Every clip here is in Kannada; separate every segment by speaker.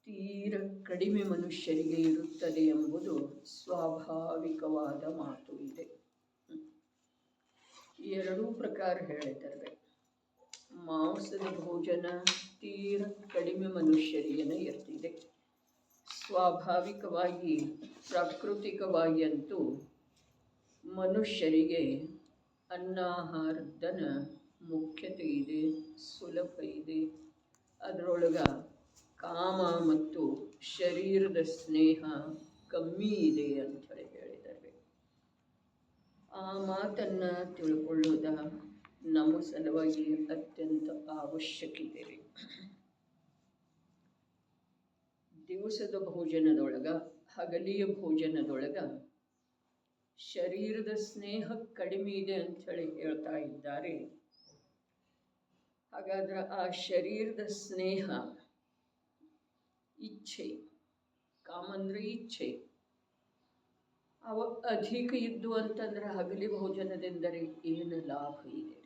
Speaker 1: ತೀರ ಕಡಿಮೆ ಮನುಷ್ಯರಿಗೆ ಇರುತ್ತದೆ ಎಂಬುದು ಸ್ವಾಭಾವಿಕವಾದ ಮಾತು ಇದೆ. ಎರಡೂ ಪ್ರಕಾರ ಹೇಳಿದ್ದಾರೆ. ಮಾಂಸದ ಭೋಜನ ತೀರ ಕಡಿಮೆ ಮನುಷ್ಯರಿಗೇನೆ ಇರ್ತಿದೆ. ಸ್ವಾಭಾವಿಕವಾಗಿ ಪ್ರಾಕೃತಿಕವಾಗಿ ಅಂತೂ ಮನುಷ್ಯರಿಗೆ ಅನ್ನಾಹಾರದನ ಮುಖ್ಯತೆ ಇದೆ, ಸುಲಭ ಇದೆ. ಅದರೊಳಗೆ ಕಾಮ ಮತ್ತು ಶರೀರದ ಸ್ನೇಹ ಕಮ್ಮಿ ಇದೆ ಅಂಥೇಳಿ ಹೇಳಿದ್ದಾರೆ. ಆ ಮಾತನ್ನು ತಿಳ್ಕೊಳ್ಳೋದ ನಮ್ಮ ಸಲುವಾಗಿ ಅತ್ಯಂತ ಅವಶ್ಯಕಿದೆ. ದಿವಸದ ಭೋಜನದೊಳಗೆ, ಹಗಲಿಯ ಭೋಜನದೊಳಗೆ ಶರೀರದ ಸ್ನೇಹ ಕಡಿಮೆ ಇದೆ ಅಂಥೇಳಿ ಹೇಳ್ತಾ ಇದ್ದಾರೆ. ಹಾಗಾದ್ರೆ ಆ ಶರೀರದ ಸ್ನೇಹ, ಇಚ್ಛೆ, ಕಾಮಂದ್ರೆ ಇಚ್ಛೆ, ಅವ ಅಧಿಕ ಇದ್ದು ಅಂತಂದ್ರೆ ಹಗಲಿ ಭೋಜನದಿಂದರೆ ಏನು ಲಾಭ ಇದೆ?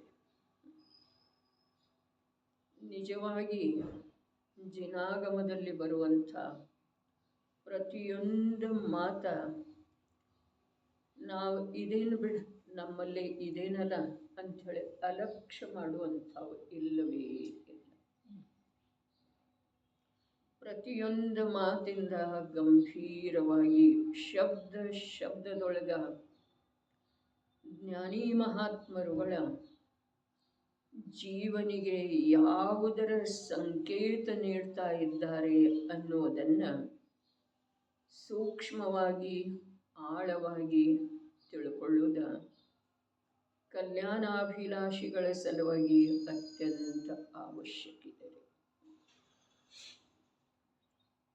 Speaker 1: ನಿಜವಾಗಿ ಜಿನಾಗಮದಲ್ಲಿ ಬರುವಂಥ ಪ್ರತಿಯೊಂದು ಮಾತ ನಾವು ಇದೇನು ಬಿಡ, ನಮ್ಮಲ್ಲಿ ಇದೇನಲ್ಲ ಅಂಥೇಳಿ ಅಲಕ್ಷ್ಯ ಮಾಡುವಂಥವು ಇಲ್ಲವೇ ಇಲ್ಲ. ಪ್ರತಿಯೊಂದು ಮಾತಿಂದ ಗಂಭೀರವಾಗಿ ಶಬ್ದದೊಳಗ ಜ್ಞಾನಿ ಮಹಾತ್ಮರುಗಳ ಜೀವನಿಗೆ ಯಾವುದರ ಸಂಕೇತ ನೀಡ್ತಾ ಇದ್ದಾರೆ ಅನ್ನೋದನ್ನು ಸೂಕ್ಷ್ಮವಾಗಿ ಆಳವಾಗಿ ತಿಳ್ಕೊಳ್ಳುವುದು ಕಲ್ಯಾಣಾಭಿಲಾಷಿಗಳ ಸಲುವಾಗಿ ಅತ್ಯಂತ ಅವಶ್ಯಕಿದೆ.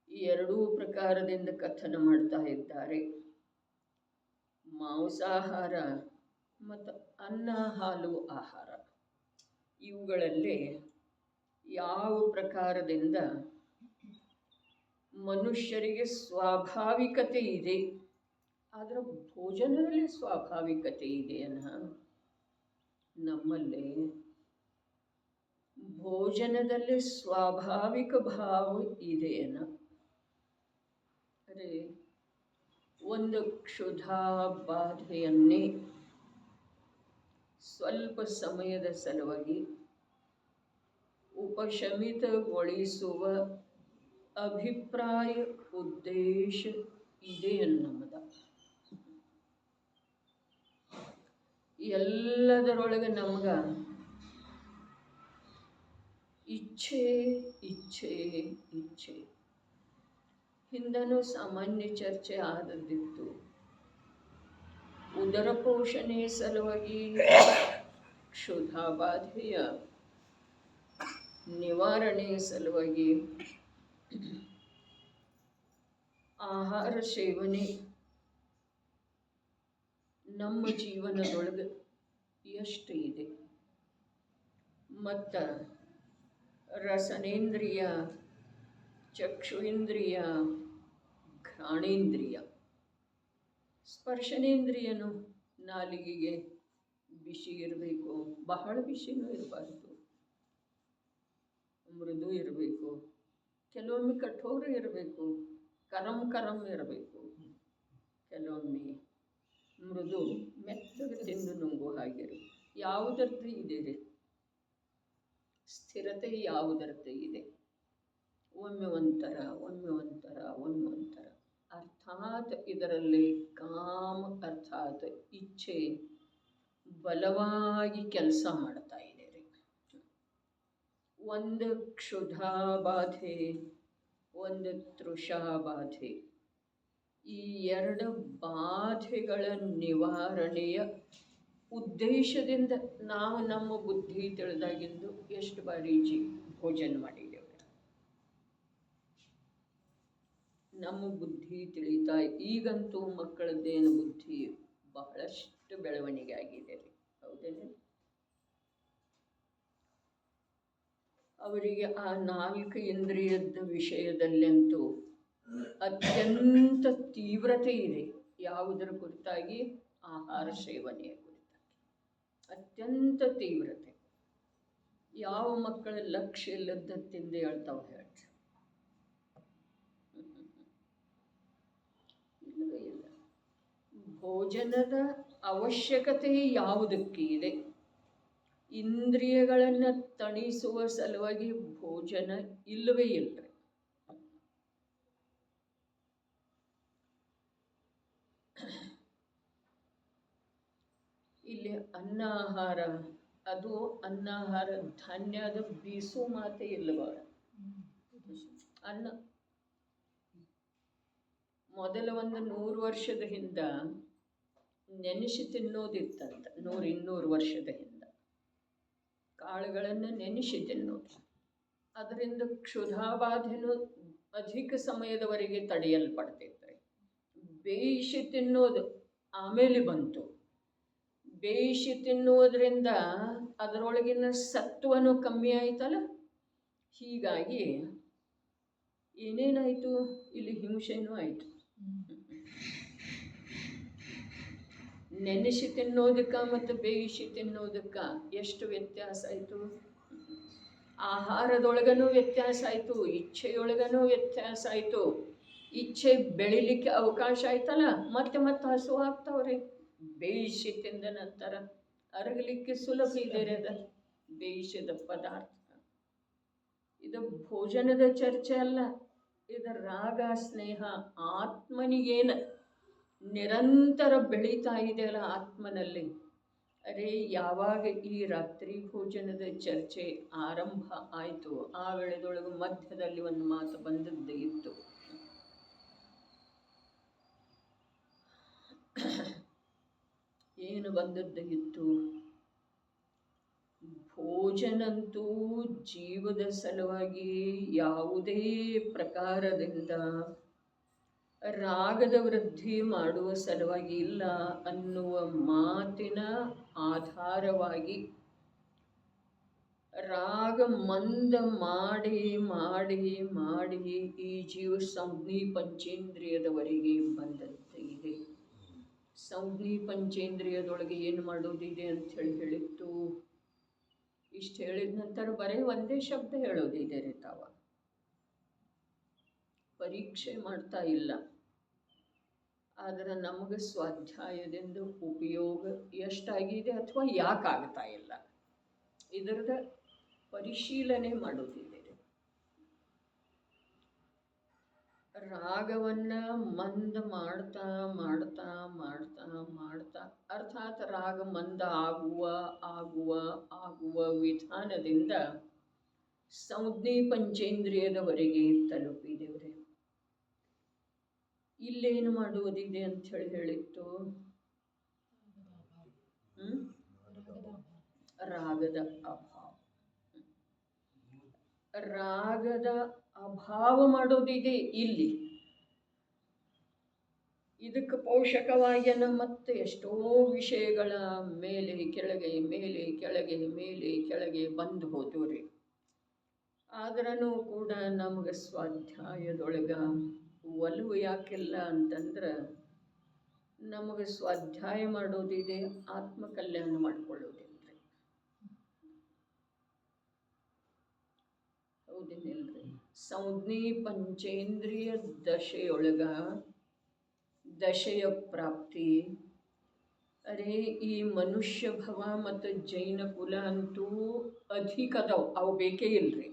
Speaker 1: ಈ ಎರಡೂ ಪ್ರಕಾರದಿಂದ ಕಥನ ಮಾಡ್ತಾ ಇದ್ದಾರೆ. ಮಾಂಸಾಹಾರ ಮತ್ತು ಅನ್ನ ಹಾಲು ಆಹಾರ, ಇವುಗಳಲ್ಲಿ ಯಾವ ಪ್ರಕಾರದಿಂದ ಮನುಷ್ಯರಿಗೆ ಸ್ವಾಭಾವಿಕತೆ ಇದೆ, ಆದರೆ ಭೋಜನದಲ್ಲಿ ಸ್ವಾಭಾವಿಕತೆ ಇದೆಯನ್ನ? ನಮ್ಮಲ್ಲಿ ಭೋಜನದಲ್ಲಿ ಸ್ವಾಭಾವಿಕ ಭಾವ ಇದೆಯನ್ನ? ಅರೆ, ಒಂದು ಕ್ಷುಧಾ ಬಾಧೆಯನ್ನೇ ಸ್ವಲ್ಪ ಸಮಯದ ಸಲುವಾಗಿ ಉಪಶಮಿತಗೊಳಿಸುವ ಅಭಿಪ್ರಾಯ ಉದ್ದೇಶ ಇದೆ ಅನ್ನೋದ. ಎಲ್ಲದರೊಳಗೆ ನಮ್ಗೆ ಇಚ್ಛೆ ಇಚ್ಛೆ ಇಚ್ಛೆ. ಹಿಂದನೂ ಸಾಮಾನ್ಯ ಚರ್ಚೆ ಆದದ್ದಿತ್ತು. ಉದರ ಪೋಷಣೆ ಸಲುವಾಗಿ ಕ್ಷುಧಾಬಾಧೆಯ ನಿವಾರಣೆ ಸಲುವಾಗಿ ಆಹಾರ ಸೇವನೆ ನಮ್ಮ ಜೀವನದೊಳಗೆ ಎಷ್ಟು ಇದೆ? ಮತ್ತು ರಸನೇಂದ್ರಿಯ, ಚಕ್ಷುರೇಂದ್ರಿಯ, ಘ್ರಾಣೇಂದ್ರಿಯ, ಸ್ಪರ್ಶನೇಂದ್ರಿಯನು ನಾಲಿಗೆಗೆ ಬಿಸಿ ಇರಬೇಕು, ಬಹಳ ಬಿಸಿನೂ ಇರಬಾರ್ದು, ಮೃದು ಇರಬೇಕು, ಕೆಲವೊಮ್ಮೆ ಕಠೋರ ಇರಬೇಕು, ಕರಂ ಇರಬೇಕು, ಕೆಲವೊಮ್ಮೆ ಮೃದು ಮೆತ್ತಗೆ ತಿಂದು ನುಂಗು ಹಾಗಿರು. ಯಾವುದರ್ಥ ಇದೆ ರೀ? ಸ್ಥಿರತೆ ಯಾವುದರ್ಥ ಇದೆ? ಒಮ್ಮೆ ಒಂಥರ, ಒಮ್ಮೆ ಒಂಥರ, ಒಮ್ಮೆ ಒಂಥರ. ಅರ್ಥಾತ್ ಇದರಲ್ಲಿ ಕಾಮ ಅರ್ಥಾತ್ ಇಚ್ಛೆ ಬಲವಾಗಿ ಕೆಲಸ ಮಾಡ್ತಾ ಇದೆ ರೀ. ಒಂದು ಕ್ಷುಧಾಬಾಧೆ, ಒಂದು ತೃಷಾಬಾಧೆ, ಈ ಎರಡು ಬಾಧೆಗಳ ನಿವಾರಣೆಯ ಉದ್ದೇಶದಿಂದ ನಾವು ನಮ್ಮ ಬುದ್ಧಿ ತಿಳಿದಾಗಿಂದು ಎಷ್ಟು ಬಾರಿ ಭೋಜನ ಮಾಡಿದ್ದೇವೆ. ನಮ್ಮ ಬುದ್ಧಿ ತಿಳಿತಾ ಈಗಂತೂ ಮಕ್ಕಳದ್ದೇನು ಬುದ್ಧಿ ಬಹಳಷ್ಟು ಬೆಳವಣಿಗೆ ಆಗಿದೆ ರೀ, ಹೌದೇನೆ? ಅವರಿಗೆ ಆ 4 ಇಂದ್ರಿಯದ ವಿಷಯದಲ್ಲಂತೂ ಅತ್ಯಂತ ತೀವ್ರತೆ ಇದೆ. ಯಾವುದರ ಕುರಿತಾಗಿ? ಆಹಾರ ಸೇವನೆಯ ಕುರಿತಾಗಿ ಅತ್ಯಂತ ತೀವ್ರತೆ. ಯಾವ ಮಕ್ಕಳ ಲಕ್ಷ್ಯ ಇಲ್ಲದ ತಿಂದು ಹೇಳ್ತಾವೆ ಹೇಳ್ರಿ? ಭೋಜನದ ಅವಶ್ಯಕತೆ ಯಾವುದಕ್ಕೆ ಇದೆ? ಇಂದ್ರಿಯಗಳನ್ನು ತಣಿಸುವ ಸಲುವಾಗಿ ಭೋಜನ ಇಲ್ಲವೇ ಇಲ್ಲ. ಇಲ್ಲಿ ಅನ್ನಾಹಾರ, ಅದು ಅನ್ನಾಹಾರ ಧಾನ್ಯದ ಬೀಸು ಮಾತೆ ಇಲ್ಲವ. ಅನ್ನ ಮೊದಲ ಒಂದು 100 ವರ್ಷದ ಹಿಂದ ನೆನೆಸಿ ತಿನ್ನೋದಿತ್ತಂತ. 100-200 ವರ್ಷದ ಹಿಂದ ಕಾಳುಗಳನ್ನು ನೆನೆಸಿ ತಿನ್ನೋದು. ಅದರಿಂದ ಕ್ಷುಧಾಬಾಧೆನೂ ಅಧಿಕ ಸಮಯದವರೆಗೆ ತಡೆಯಲ್ಪಡ್ತಿತ್ತು. ಬೇಯಿಸಿ ತಿನ್ನೋದು ಆಮೇಲೆ ಬಂತು. ಬೇಯಿಸಿ ತಿನ್ನುವುದರಿಂದ ಅದರೊಳಗಿನ ಸತ್ವನೂ ಕಮ್ಮಿ ಆಯ್ತಲ್ಲ. ಹೀಗಾಗಿ ಏನೇನಾಯಿತು, ಇಲ್ಲಿ ಹಿಂಸೆನೂ ಆಯಿತು. ನೆನೆಸಿ ತಿನ್ನೋದಕ್ಕೆ ಮತ್ತು ಬೇಯಿಸಿ ತಿನ್ನೋದಕ್ಕೆ ಎಷ್ಟು ವ್ಯತ್ಯಾಸ ಆಯಿತು. ಆಹಾರದೊಳಗನೂ ವ್ಯತ್ಯಾಸ ಆಯಿತು, ಇಚ್ಛೆಯೊಳಗನೂ ವ್ಯತ್ಯಾಸ ಆಯಿತು. ಇಚ್ಛೆ ಬೆಳಿಲಿಕ್ಕೆ ಅವಕಾಶ ಆಯ್ತಲ್ಲ, ಮತ್ತೆ ಮತ್ತೆ ಹಸು ಆಗ್ತಾವ್ರಿ. ಬೇಯಿಸಿ ತಿಂದ ನಂತರ ಅರಗಲಿಕ್ಕೆ ಸುಲಭ ಇದೆ ಅದ ಬೇಯಿಸಿದ ಪದಾರ್ಥ. ಇದು ಭೋಜನದ ಚರ್ಚೆ ಅಲ್ಲ, ಇದು ರಾಗ ಸ್ನೇಹ ಆತ್ಮನಿಗೇನ ನಿರಂತರ ಬೆಳೀತಾ ಇದೆಯಲ್ಲ ಆತ್ಮನಲ್ಲಿ. ಅರೆ ಯಾವಾಗ ಈ ರಾತ್ರಿ ಭೋಜನದ ಚರ್ಚೆ ಆರಂಭ ಆಯಿತು, ಆ ವೇಳೆದೊಳಗೆ ಮಧ್ಯದಲ್ಲಿ ಒಂದು ಮಾತು ಬಂದದ್ದು ಇತ್ತು. ಏನು ಬಂದದ್ದು ಇತ್ತು? ಭೋಜನಂತೂ ಜೀವದ ಸಲುವಾಗಿ ಯಾವುದೇ ಪ್ರಕಾರದಿಂದ ರಾಗದ ವೃದ್ಧಿ ಮಾಡುವ ಸಲುವಾಗಿ ಇಲ್ಲ ಅನ್ನುವ ಮಾತಿನ ಆಧಾರವಾಗಿ ರಾಗ ಮಂದ ಮಾಡಿ ಮಾಡಿ ಮಾಡಿ ಈ ಜೀವ ಸಂಜ್ಞಿ ಪಂಚೇಂದ್ರಿಯದವರೆಗೆ ಬಂದದ್ದು ಇದೆ. ಸಂಜ್ಞಿ ಪಂಚೇಂದ್ರಿಯದೊಳಗೆ ಏನು ಮಾಡೋದಿದೆ ಅಂತ ಹೇಳಿತ್ತು. ಇಷ್ಟು ಹೇಳಿದ ನಂತರ ಬರೀ ಒಂದೇ ಶಬ್ದ ಹೇಳೋದಿದೆ ರೀ. ತಾವ ಪರೀಕ್ಷೆ ಮಾಡ್ತಾ ಇಲ್ಲ, ಆದರೆ ನಮಗೆ ಸ್ವಾಧ್ಯಾಯದಿಂದ ಉಪಯೋಗ ಎಷ್ಟಾಗಿದೆ ಅಥವಾ ಯಾಕಾಗ್ತಾ ಇಲ್ಲ ಇದರದ ಪರಿಶೀಲನೆ ಮಾಡೋದಿದೆ. ರಾಗವನ್ನು ಮಂದ ಮಾಡ್ತಾ ಮಾಡ್ತಾ ಮಾಡ್ತಾ ಮಾಡ್ತಾ, ಅರ್ಥಾತ್ ರಾಗ ಮಂದ ಆಗುವ ಆಗುವ ಆಗುವ ವಿಧಾನದಿಂದ ಸಂಜ್ಞಿ ಪಂಚೇಂದ್ರಿಯದವರೆಗೆ ತಲುಪಿದೆವ್ರೆ. ಇಲ್ಲೇನು ಮಾಡುವುದಿದೆ ಅಂತ ಹೇಳಿತ್ತು. ರಾಗದ ಅಭಾವ. ರಾಗದ ಅಭಾವ ಮಾಡೋದಿದೆ ಇಲ್ಲಿ. ಇದಕ್ಕೆ ಪೋಷಕವಾಗಿನ ಮತ್ತೆ ಎಷ್ಟೋ ವಿಷಯಗಳ ಮೇಲೆ ಕೆಳಗೆ ಮೇಲೆ ಕೆಳಗೆ ಮೇಲೆ ಕೆಳಗೆ ಬಂದು ಹೋದವ್ರಿ. ಆದ್ರೂ ಕೂಡ ನಮಗೆ ಸ್ವಾಧ್ಯಾಯದೊಳಗ ಒಲವು ಯಾಕಿಲ್ಲ ಅಂತಂದ್ರೆ, ನಮಗೆ ಸ್ವಾಧ್ಯಾಯ ಮಾಡೋದಿದೆ, ಆತ್ಮಕಲ್ಯಾಣ ಮಾಡ್ಕೊಳ್ಳೋದಿಲ್ಲ. ಹೌದೇನಿಲ್ರಿ? ಸಂಜ್ಞಿ ಪಂಚೇಂದ್ರಿಯ ದಶೆಯೊಳಗ ದಶೆಯ ಪ್ರಾಪ್ತಿ. ಅರೆ ಈ ಮನುಷ್ಯ ಭವ ಮತ್ತು ಜೈನ ಕುಲ ಅಂತೂ ಅಧಿಕ ಅದಾವ, ಅವು ಬೇಕೇ ಇಲ್ರಿ.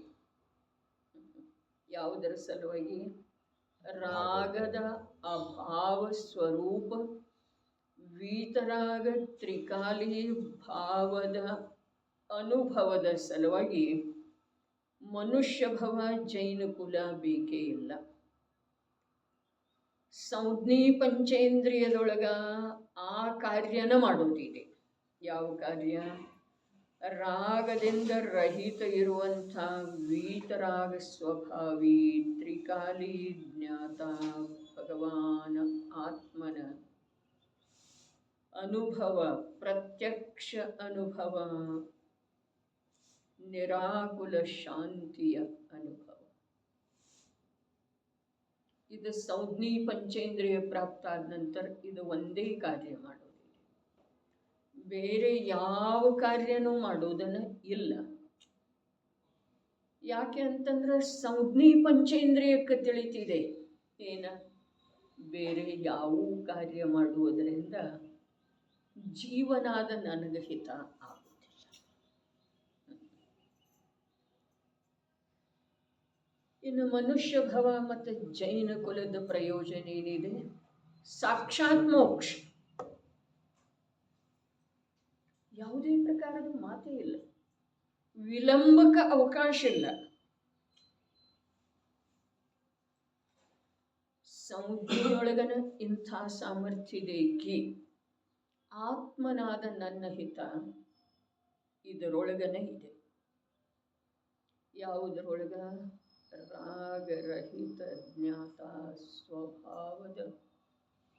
Speaker 1: ಯಾವುದರ ಸಲುವಾಗಿ? ರಾಗದ ಅಭಾವ ಸ್ವರೂಪ ವೀತರಾಗ ತ್ರಿಕಾಲಿ ಭಾವದ ಅನುಭವದ ಸಲುವಾಗಿ ಮನುಷ್ಯ ಭವ ಜೈನ ಕುಲ ಬೇಕೇ ಇಲ್ಲ. ಸಂಜ್ಞಿ ಪಂಚೇಂದ್ರಿಯದೊಳಗ ಆ ಕಾರ್ಯನ ಮಾಡೋದಿದೆ. ಯಾವ ಕಾರ್ಯ? ರಾಗದಿಂದ ರಹಿತ ಇರುವಂಥ ವೀತರಾಗ ಸ್ವಭಾವಿ ತ್ರಿಕಾಲಿ ಜ್ಞಾತ ಭಗವಾನ ಆತ್ಮನ ಅನುಭವ, ಪ್ರತ್ಯಕ್ಷ ಅನುಭವ, ನಿರಾಕುಲ ಶಾಂತಿಯ ಅನುಭವ. ಇದು ಸಂಜ್ಞಿ ಪಂಚೇಂದ್ರಿಯ ಪ್ರಾಪ್ತ ಆದ ನಂತರ ಇದು ಒಂದೇ ಕಾರ್ಯ ಮಾಡೋದಿಲ್ಲ. ಬೇರೆ ಯಾವ ಕಾರ್ಯನೂ ಮಾಡೋದನ್ನ ಇಲ್ಲ. ಯಾಕೆ ಅಂತಂದ್ರೆ ಸಂಜ್ಞಿ ಪಂಚೇಂದ್ರಿಯಕ್ಕೆ ತಿಳಿತಿದೆ ಏನ ಬೇರೆ ಯಾವ ಕಾರ್ಯ ಮಾಡುವುದರಿಂದ ಜೀವನಾದ ನನಗೆ ಹಿತ ಆಗುತ್ತಿಲ್ಲ. ಇನ್ನು ಮನುಷ್ಯ ಭವ ಮತ್ತು ಜೈನ ಕುಲದ ಪ್ರಯೋಜನ ಏನಿದೆ? ಸಾಕ್ಷಾತ್ ಮೋಕ್ಷ. ಯಾವುದೇ ಪ್ರಕಾರದ ಮಾತೇ ಇಲ್ಲ, ವಿಳಂಬಕ್ಕೆ ಅವಕಾಶ ಇಲ್ಲ. ಸಂಜ್ಞೆಯೊಳಗನ ಇಂಥ ಸಾಮರ್ಥ್ಯ ಇದೆ ಕಿ ಆತ್ಮನಾದ ನನ್ನ ಹಿತ ಇದರೊಳಗನೆ ಇದೆ. ಯಾವುದರೊಳಗ? ರಾಗರಹಿತ ಜ್ಞಾತ ಸ್ವಭಾವದ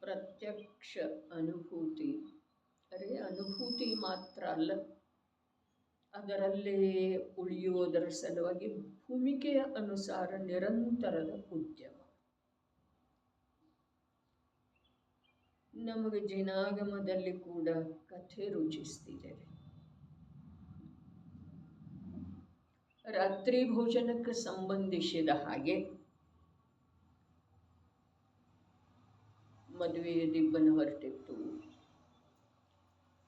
Speaker 1: ಪ್ರತ್ಯಕ್ಷ ಅನುಭೂತಿ. ಅರೆ ಅನುಭೂತಿ ಮಾತ್ರ ಅಲ್ಲ, ಅದರಲ್ಲೇ ಉಳಿಯುವುದರ ಸಲುವಾಗಿ ಭೂಮಿಕೆಯ ಅನುಸಾರ ನಿರಂತರದ ಉದ್ಯಮ. ನಮಗೆ ಜಿನಾಗಮದಲ್ಲಿ ಕೂಡ ಕಥೆ ರುಚಿಸ್ತಿದೆ. ರಾತ್ರಿ ಭೋಜನಕ್ಕೆ ಸಂಬಂಧಿಸಿದ ಹಾಗೆ ಮದುವೆಯ ದಿಬ್ಬನ ಹೊರಟಿತ್ತು,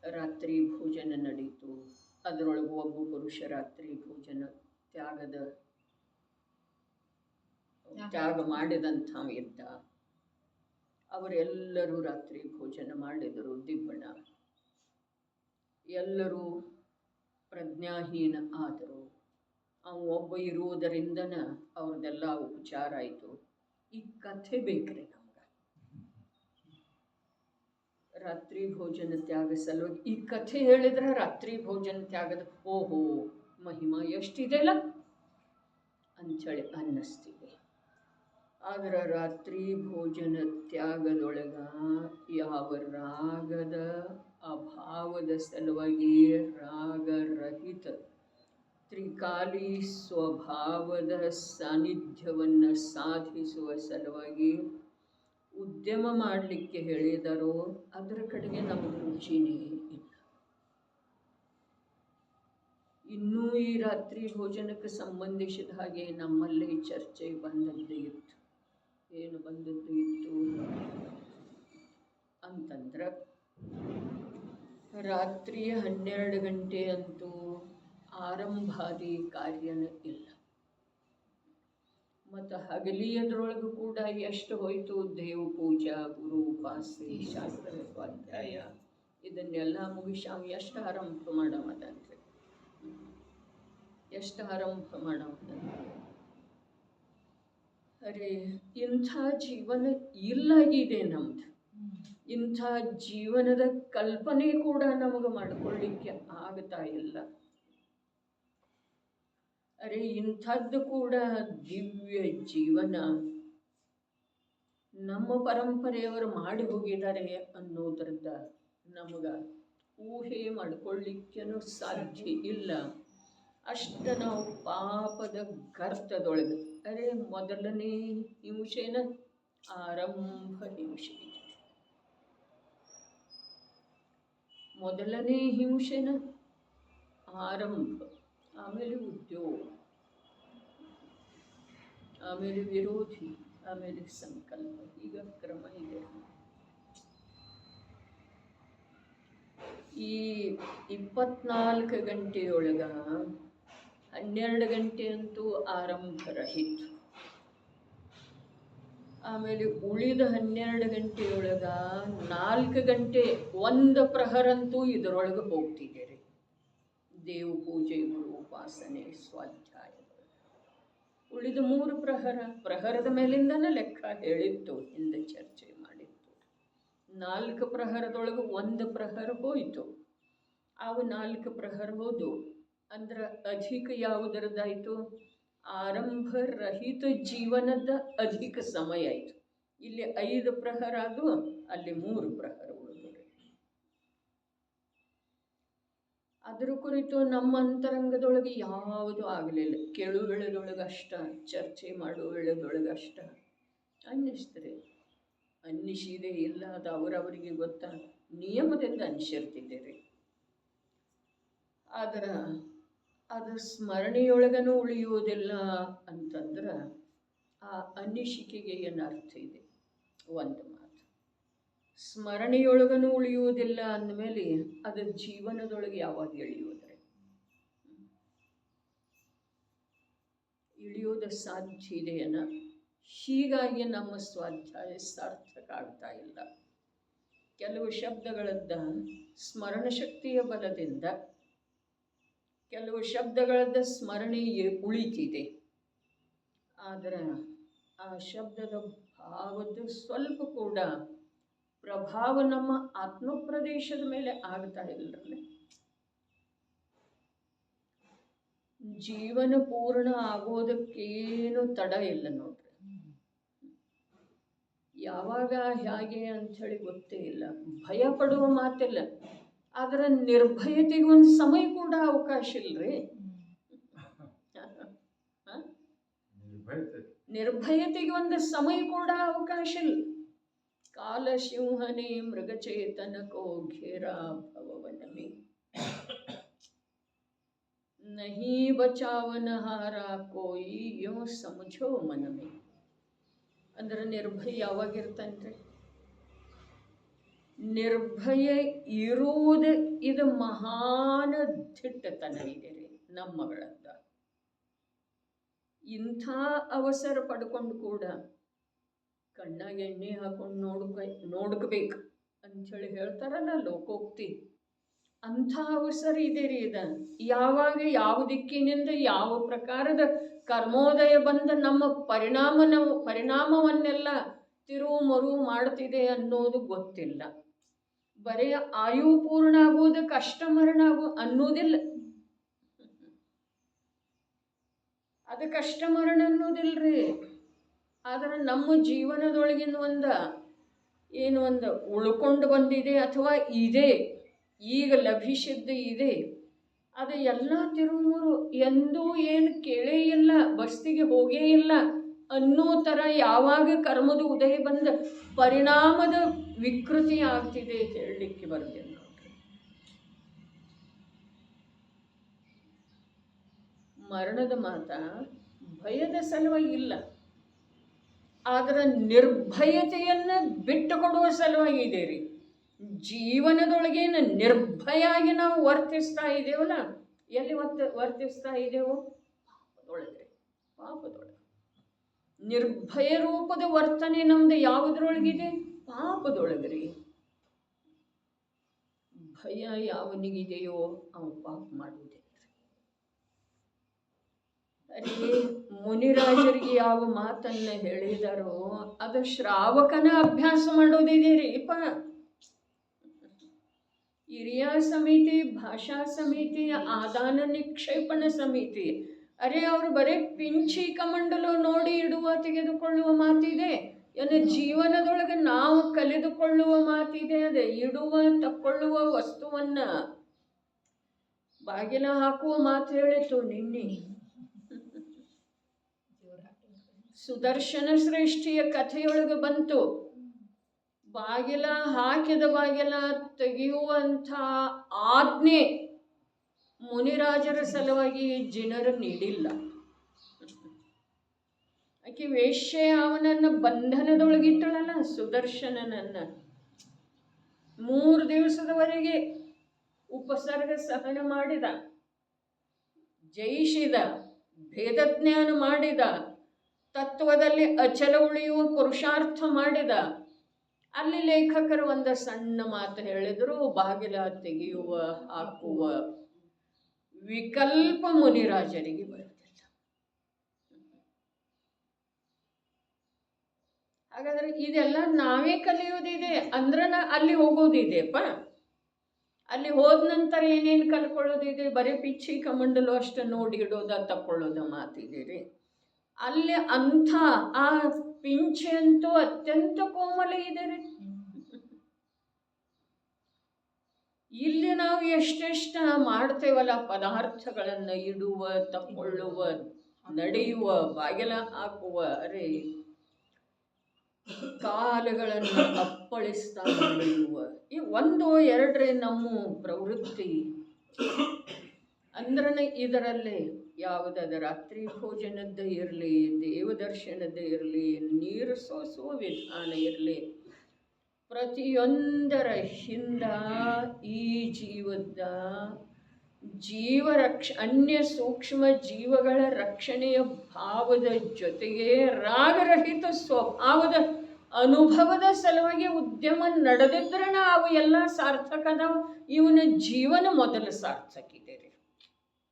Speaker 1: ರಾತ್ರಿ ಭೋಜನ ನಡೀತು. ಅದರೊಳಗೆ ಒಬ್ಬ ಪುರುಷ ರಾತ್ರಿ ಭೋಜನ ತ್ಯಾಗ ಮಾಡಿದಂಥ ಇದ್ದ. ಅವರೆಲ್ಲರೂ ರಾತ್ರಿ ಭೋಜನ ಮಾಡಿದರು. ದಿಬ್ಬಣ ಎಲ್ಲರೂ ಪ್ರಜ್ಞಾಹೀನ ಆದರು. ಒಬ್ಬ ಇರುವುದರಿಂದನ ಅವ್ರದ್ದೆಲ್ಲ ಉಪಚಾರ ಆಯಿತು. ಈ ಕಥೆ ಬೇಕ್ರಿ ನಮ್ಗೆ, ರಾತ್ರಿ ಭೋಜನ ತ್ಯಾಗ ಸಲುವಾಗಿ ಈ ಕಥೆ ಹೇಳಿದ್ರೆ ರಾತ್ರಿ ಭೋಜನ ತ್ಯಾಗದ ಓಹೋ ಮಹಿಮಾ ಎಷ್ಟಿದೆಲ್ಲ ಅಂಥೇಳಿ ಅನ್ನಿಸ್ತಿದೆ. ಆದ್ರೆ ರಾತ್ರಿ ಭೋಜನ ತ್ಯಾಗದೊಳಗ ಯಾವ ರಾಗದ ಅಭಾವದ ಸಲುವಾಗಿ ರಾಗರಹಿತ ತ್ರಿಕಾಲಿ ಸ್ವಭಾವದ ಸಾನ್ನಿಧ್ಯವನ್ನು ಸಾಧಿಸುವ ಸಲುವಾಗಿ ಉದ್ಯಮ ಮಾಡಲಿಕ್ಕೆ ಹೇಳಿದರೋ ಅದರ ಕಡೆಗೆ ನಮಗೆ ರುಚಿನೇ ಇಲ್ಲ. ಇನ್ನೂ ಈ ರಾತ್ರಿ ಭೋಜನಕ್ಕೆ ಸಂಬಂಧಿಸಿದ ಹಾಗೆ ನಮ್ಮಲ್ಲಿ ಚರ್ಚೆ ಬಂದದ್ದು ಇತ್ತು. ಏನು ಬಂದದ್ದು ಇತ್ತು ಅಂತಂದ್ರೆ, ರಾತ್ರಿ 12 ಗಂಟೆ ಅಂತೂ ಆರಂಭಾದಿ ಕಾರ್ಯನ ಇಲ್ಲ. ಮತ್ತು ಹಗಲಿಯದ್ರೊಳಗೂ ಕೂಡ ಎಷ್ಟು ಹೋಯಿತು? ದೇವ ಪೂಜಾ, ಗುರು ಉಪಾಸನೆ, ಶಾಸ್ತ್ರ ಸ್ವಾಧ್ಯಾಯ ಇದನ್ನೆಲ್ಲ ಮುಗಿಸಾವ ಎಷ್ಟು ಆರಂಭ ಮಾಡಮದಂತೆ, ಎಷ್ಟು ಆರಂಭ ಮಾಡಮದಂತೆ. ಅರೆ ಇಂಥ ಜೀವನ ಇಲ್ಲಾಗಿದೆ ನಮ್ದು. ಇಂಥ ಜೀವನದ ಕಲ್ಪನೆ ಕೂಡ ನಮಗೆ ಮಾಡಿಕೊಳ್ಳಿಕ್ಕೆ ಆಗ್ತಾ ಇಲ್ಲ. ಅರೆ ಇಂಥದ್ದು ಕೂಡ ದಿವ್ಯ ಜೀವನ ನಮ್ಮ ಪರಂಪರೆಯವರು ಮಾಡಿ ಹೋಗಿದ್ದಾರೆ ಅನ್ನೋದ್ರಿಂದ ನಮಗೆ ಊಹೆ ಮಾಡಿಕೊಳ್ಳಿಕ್ಕೇನೂ ಸಾಧ್ಯ ಇಲ್ಲ. ಅಷ್ಟು ನಾವು ಪಾಪದ ಗರ್ತದೊಳಗೆ. ಅರೆ ಮೊದಲನೇ ಹಿಂಸೆನ ಆರಂಭ ಹಿಂಸೆ, ಮೊದಲನೇ ಹಿಂಸೆನ ಆರಂಭ, ಆಮೇಲೆ ಉದ್ಯೋಗ, ಆಮೇಲೆ ವಿರೋಧಿ, ಆಮೇಲೆ ಸಂಕಲ್ಪ. ಈಗ ಕ್ರಮ ಇದೆ. ಈ 24 ಗಂಟೆಯೊಳಗ 12 ಗಂಟೆ ಅಂತೂ ಆರಂಭರಹಿತ, ಆಮೇಲೆ ಉಳಿದ 12 ಗಂಟೆಯೊಳಗ 4 ಗಂಟೆ 1 ಪ್ರಹರಂತೂ ಇದರೊಳಗೆ ಹೋಗ್ತಿದ್ದೀರಿ. ದೇವ ಪೂಜೆ, ಗುರು ಉಪಾಸನೆ, ಸ್ವಾಧ್ಯಾಯ. ಉಳಿದ 3 ಪ್ರಹರದ ಮೇಲಿಂದನೇ ಲೆಕ್ಕ ಹೇಳಿತ್ತು, ಹಿಂದೆ ಚರ್ಚೆ ಮಾಡಿತ್ತು. 4 ಪ್ರಹರದೊಳಗೆ 1 ಪ್ರಹರ ಹೋಯಿತು. ಅವು 4 ಪ್ರಹರ ಹೋದು ಅಂದ್ರೆ ಅಧಿಕ ಯಾವುದರದಾಯಿತು? ಆರಂಭ ರಹಿತ ಜೀವನದ ಅಧಿಕ ಸಮಯ ಆಯಿತು. ಇಲ್ಲಿ 5 ಪ್ರಹರ ಅದು, ಅಲ್ಲಿ 3 ಪ್ರಹರ ಉಳಿದರೆ. ಅದರ ಕುರಿತು ನಮ್ಮ ಅಂತರಂಗದೊಳಗೆ ಯಾವುದೂ ಆಗಲಿಲ್ಲ. ಕೇಳು ವೇಳೆದೊಳಗೆ ಅಷ್ಟ, ಚರ್ಚೆ ಮಾಡುವ ವೇಳೆದೊಳಗೆ ಅಷ್ಟ ಅನ್ನಿಸ್ತಾರೆ. ಅನ್ನಿಸಿದೆ ಇಲ್ಲ, ಅದು ಅವರವರಿಗೆ ಗೊತ್ತಾ, ನಿಯಮದಿಂದ ಅನ್ನಿಸಿರ್ತಿದ್ದೀರಿ. ಆದ್ರೆ ಅದು ಸ್ಮರಣೆಯೊಳಗನೂ ಉಳಿಯುವುದಿಲ್ಲ ಅಂತಂದ್ರೆ ಆ ಅನ್ನಿಸಿಕೆಗೆ ಏನು ಅರ್ಥ ಇದೆ? ಒಂದು ಮಾತು, ಸ್ಮರಣೆಯೊಳಗನು ಉಳಿಯುವುದಿಲ್ಲ ಅಂದಮೇಲೆ ಅದು ಜೀವನದೊಳಗೆ ಯಾವಾಗ ಇಳಿಯುವುದ್ರೆ ಇಳಿಯೋದು ಸಾಧ್ಯ ಇದೆಯೇನ? ಹೀಗಾಗಿ ನಮ್ಮ ಸ್ವಾಧ್ಯಾಯ ಸಾರ್ಥಕ ಆಗ್ತಾ ಇಲ್ಲ. ಕೆಲವು ಶಬ್ದಗಳದ್ದ ಸ್ಮರಣ ಶಕ್ತಿಯ ಬಲದಿಂದ, ಕೆಲವು ಶಬ್ದಗಳದ್ದ ಸ್ಮರಣೆ ಉಳಿತಿದೆ. ಆದರೆ ಆ ಶಬ್ದದ ಭಾವದ ಸ್ವಲ್ಪ ಕೂಡ ಪ್ರಭಾವ ನಮ್ಮ ಆತ್ಮಪ್ರದೇಶದ ಮೇಲೆ ಆಗ್ತಾ ಇಲ್ಲರಲ್ಲ. ಜೀವನ ಪೂರ್ಣ ಆಗೋದಕ್ಕೇನು ತಡ ಇಲ್ಲ ನೋಡ್ರಿ. ಯಾವಾಗ ಹೇಗೆ ಅಂಥೇಳಿ ಗೊತ್ತೇ ಇಲ್ಲ. ಭಯ ಪಡುವ ಮಾತಿಲ್ಲ. ಆದರೆ ನಿರ್ಭಯತೆಗೆ ಒಂದು ಸಮಯ ಕೂಡ ಅವಕಾಶ ಇಲ್ರಿ. ನಿರ್ಭಯತೆಗೆ ಒಂದು ಸಮಯ ಕೂಡ ಅವಕಾಶ ಇಲ್ಲ. ಕಾಲಸಿಂಹನೇ ಮೃಗಚೇತನಕೋ ಘೇರಾ ಭವವನಮಿ ನಹಿ ಬಚಾವನ ಹಾರ ಕೋಯಿ ಯೋ ಸಮझो ಮನಮಿ. ಅಂದ್ರೆ ನಿರ್ಭಯ ಯಾವಾಗಿರ್ತಾನ್ರಿ? ನಿರ್ಭಯ ಇರುವುದು ಇದು ಮಹಾನ ದಿಟ್ಟತನ ಇದೆ ರೀ ನಮ್ಮಗಳಂತ. ಇಂಥ ಅವಸರ ಪಡ್ಕೊಂಡು ಕೂಡ ಕಣ್ಣಾಗ ಎಣ್ಣೆ ಹಾಕೊಂಡು ನೋಡ್ಕೋಬೇಕು ಅಂಥೇಳಿ ಹೇಳ್ತಾರಲ್ಲ ಲೋಕೋಕ್ತಿ. ಅಂಥ ಅವಸರ ಇದೆ ರೀ ಇದ. ಯಾವಾಗ ಯಾವ ದಿಕ್ಕಿನಿಂದ ಯಾವ ಪ್ರಕಾರದ ಕರ್ಮೋದಯ ಬಂದ ನಮ್ಮ ಪರಿಣಾಮವನ್ನೆಲ್ಲ ತಿರುವು ಮರುವು ಮಾಡ್ತಿದೆ ಅನ್ನೋದು ಗೊತ್ತಿಲ್ಲ. ಬರೀ ಆಯು ಪೂರ್ಣ ಆಗೋದು ಕಷ್ಟ ಮರಣ ಅನ್ನೋದಿಲ್ಲ. ಅದು ಕಷ್ಟ ಮರಣ ಅನ್ನೋದಿಲ್ರಿ. ಆದರೆ ನಮ್ಮ ಜೀವನದೊಳಗಿನ ಒಂದು ಉಳ್ಕೊಂಡು ಬಂದಿದೆ ಅಥವಾ ಇದೆ, ಈಗ ಲಭಿಸಿದ್ದು ಇದೆ, ಅದು ಎಲ್ಲ ತಿರುಮುರು ಎಂದೂ ಏನು ಕೇಳೇ ಇಲ್ಲ, ಬಸ್ತಿಗೆ ಹೋಗೇ ಇಲ್ಲ ಅನ್ನೋ ಥರ ಯಾವಾಗ ಕರ್ಮದ ಉದಯ ಬಂದ ಪರಿಣಾಮದ ವಿಕೃತಿ ಆಗ್ತಿದೆ ಹೇಳಲಿಕ್ಕೆ ಬರ್ತೀನಿ ನೋಡ್ರಿ. ಮರಣದ ಮಾತ ಭಯದ ಸಲುವಾಗಿ ಇಲ್ಲ, ಆದರೆ ನಿರ್ಭಯತೆಯನ್ನು ಬಿಟ್ಟುಕೊಡುವ ಸಲುವಾಗಿ ಇದೆ ರೀ. ಜೀವನದೊಳಗೇನು ನಿರ್ಭಯಾಗಿ ನಾವು ವರ್ತಿಸ್ತಾ ಇದ್ದೇವಲ್ಲ, ಎಲ್ಲಿ ವರ್ತಿಸ್ತಾ ಇದ್ದೇವೋ? ಪಾಪದೊಳಗೆ. ನಿರ್ಭಯ ರೂಪದ ವರ್ತನೆ ನಮ್ದು ಯಾವುದ್ರೊಳಗಿದೆ? ಪಾಪದೊಳಗ್ರಿ. ಭಯ ಯಾವನಿಗಿದೆಯೋ ಅವನು ಪಾಪ ಮಾಡುವುದಿಲ್ಲ. ಅದೇ ಮುನಿರಾಜರಿಗೆ ಯಾವ ಮಾತನ್ನ ಹೇಳಿದಾರೋ ಅದು ಶ್ರಾವಕನ ಅಭ್ಯಾಸ ಮಾಡೋದಿದೆ ರೀಪ. ಹಿರಿಯ ಸಮಿತಿ, ಭಾಷಾ ಸಮಿತಿ, ಆದಾನ ನಿಕ್ಷೇಪಣ ಸಮಿತಿ, ಅರೆ ಅವರು ಬರೀ ಪಿಂಚಿ ಕಮಂಡಲು ನೋಡಿ ಇಡುವ ತೆಗೆದುಕೊಳ್ಳುವ ಮಾತಿದೆ. ಏನು ಜೀವನದೊಳಗೆ ನಾವು ಕಲಿದುಕೊಳ್ಳುವ ಮಾತಿದೆ. ಅದೇ ಇಡುವ ತಕ್ಕೊಳ್ಳುವ ವಸ್ತುವನ್ನ ಬಾಗಿಲ ಹಾಕುವ ಮಾತು ಹೇಳಿತು ನಿನ್ನೆ. ಸುದರ್ಶನ ಶ್ರೇಷ್ಠಿಯ ಕಥೆಯೊಳಗೆ ಬಂತು. ಬಾಗಿಲ ಹಾಕಿದ ಬಾಗಿಲ ತೆಗೆಯುವಂಥ ಆಜ್ಞೆ ಮುನಿರಾಜರ ಸಲುವಾಗಿ ಜನರು ನೀಡಿಲ್ಲ. ಆಕೆ ವೇಶ್ಯೆ ಅವನನ್ನು ಬಂಧನದೊಳಗಿಟ್ಟಳಲ್ಲ, ಸುದರ್ಶನನನ್ನ 3 ದಿವಸದವರೆಗೆ ಉಪಸರ್ಗ ಸಹನ ಮಾಡಿದ, ಜಯಿಸಿದ, ಭೇದಜ್ಞಾನ ಮಾಡಿದ, ತತ್ವದಲ್ಲಿ ಅಚಲ ಉಳಿಯುವ ಪುರುಷಾರ್ಥ ಮಾಡಿದ. ಅಲ್ಲಿ ಲೇಖಕರು ಒಂದು ಸಣ್ಣ ಮಾತು ಹೇಳಿದ್ರು, ಬಾಗಿಲ ತೆಗೆಯುವ ಹಾಕುವ ವಿಕಲ್ಪ ಮುನಿರಾಜರಿಗೆ ಬರುತ್ತಿಲ್ಲ. ಹಾಗಾದ್ರೆ ಇದೆಲ್ಲ ನಾವೇ ಕಲಿಯೋದಿದೆ ಅಂದ್ರೆ ಅಲ್ಲಿ ಹೋಗೋದಿದೆಪ್ಪ. ಅಲ್ಲಿ ಹೋದ ನಂತರ ಏನೇನು ಕಲ್ಕೊಳ್ಳೋದಿದೆ? ಬರೀ ಪಿಚ್ಚಿ ಕಮಂಡಲು ಅಷ್ಟು ನೋಡಿ ಇಡೋದ ತಕ್ಕೊಳ್ಳೋದ ಮಾತಿದೆ. ಅಲ್ಲಿ ಅಂಥ ಆ ಪಿಂಚೆ ಅಂತೂ ಅತ್ಯಂತ ಕೋಮಲ ಇದೆ ರೀ. ಇಲ್ಲಿ ನಾವು ಎಷ್ಟೆಷ್ಟ ಮಾಡ್ತೇವಲ್ಲ ಪದಾರ್ಥಗಳನ್ನು ಇಡುವ, ತಕ್ಕೊಳ್ಳುವ, ನಡೆಯುವ, ಬಾಗಿಲ ಹಾಕುವ, ಅರೆ ಕಾಲುಗಳನ್ನು ಅಪ್ಪಳಿಸ್ತಾ ನಡೆಯುವ, ಈ 1-2 ನಮ್ಮ ಪ್ರವೃತ್ತಿ. ಅಂದ್ರೆ ಇದರಲ್ಲಿ ಯಾವುದಾದ ರಾತ್ರಿ ಭೋಜನದ್ದೇ ಇರಲಿ, ದೇವದರ್ಶನದ್ದೇ ಇರಲಿ, ನೀರು ಸೋಸುವ ವಿಧಾನ ಇರಲಿ, ಪ್ರತಿಯೊಂದರ ಹಿಂದ ಈ ಜೀವದ ಅನ್ಯ ಸೂಕ್ಷ್ಮ ಜೀವಗಳ ರಕ್ಷಣೆಯ ಭಾವದ ಜೊತೆಗೆ ರಾಗರಹಿತ ಸ್ವಭಾವದ ಅನುಭವದ ಸಲುವಾಗಿ ಉದ್ಯಮ ನಡೆದಿದ್ರೆ ಅವು ಎಲ್ಲ ಸಾರ್ಥಕದ. ಇವನ ಜೀವನ ಮೊದಲು ಸಾರ್ಥಕ ಇದೆ ರೀ,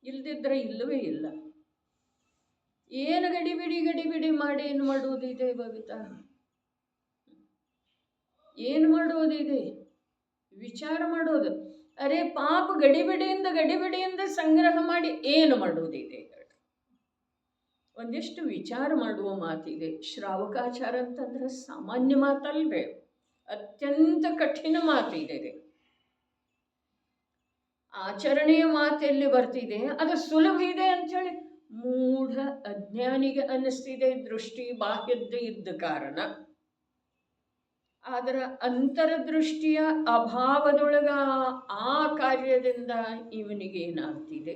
Speaker 1: ಇಲ್ದಿದ್ರೆ ಇಲ್ಲವೇ ಇಲ್ಲ. ಏನು ಗಡಿಬಿಡಿ ಮಾಡಿ ಏನು ಮಾಡುವುದಿದೆ ಬಬಿತಾ? ಏನು ಮಾಡುವುದಿದೆ? ವಿಚಾರ ಮಾಡೋದು. ಅರೆ ಪಾಪ ಗಡಿಬಿಡಿಯಿಂದ ಸಂಗ್ರಹ ಮಾಡಿ ಏನು ಮಾಡುವುದಿದೆ? ಒಂದಿಷ್ಟು ವಿಚಾರ ಮಾಡುವ ಮಾತಿದೆ. ಶ್ರಾವಕಾಚಾರ ಅಂತಂದ್ರೆ ಸಾಮಾನ್ಯ ಮಾತಲ್ವೇ, ಅತ್ಯಂತ ಕಠಿಣ ಮಾತಿದೆ ರೀ. ಆಚರಣೆಯ ಮಾತೆಲ್ಲಿ ಬರ್ತಿದೆ, ಅದು ಸುಲಭ ಇದೆ ಅಂಥೇಳಿ ಮೂಢ ಅಜ್ಞಾನಿಗೆ ಅನ್ನಿಸ್ತಿದೆ, ದೃಷ್ಟಿ ಬಾಹ್ಯದ್ದು ಇದ್ದ ಕಾರಣ. ಅದರ ಅಂತರದೃಷ್ಟಿಯ ಅಭಾವದೊಳಗ ಆ ಕಾರ್ಯದಿಂದ ಇವನಿಗೆ ಏನಾಗ್ತಿದೆ,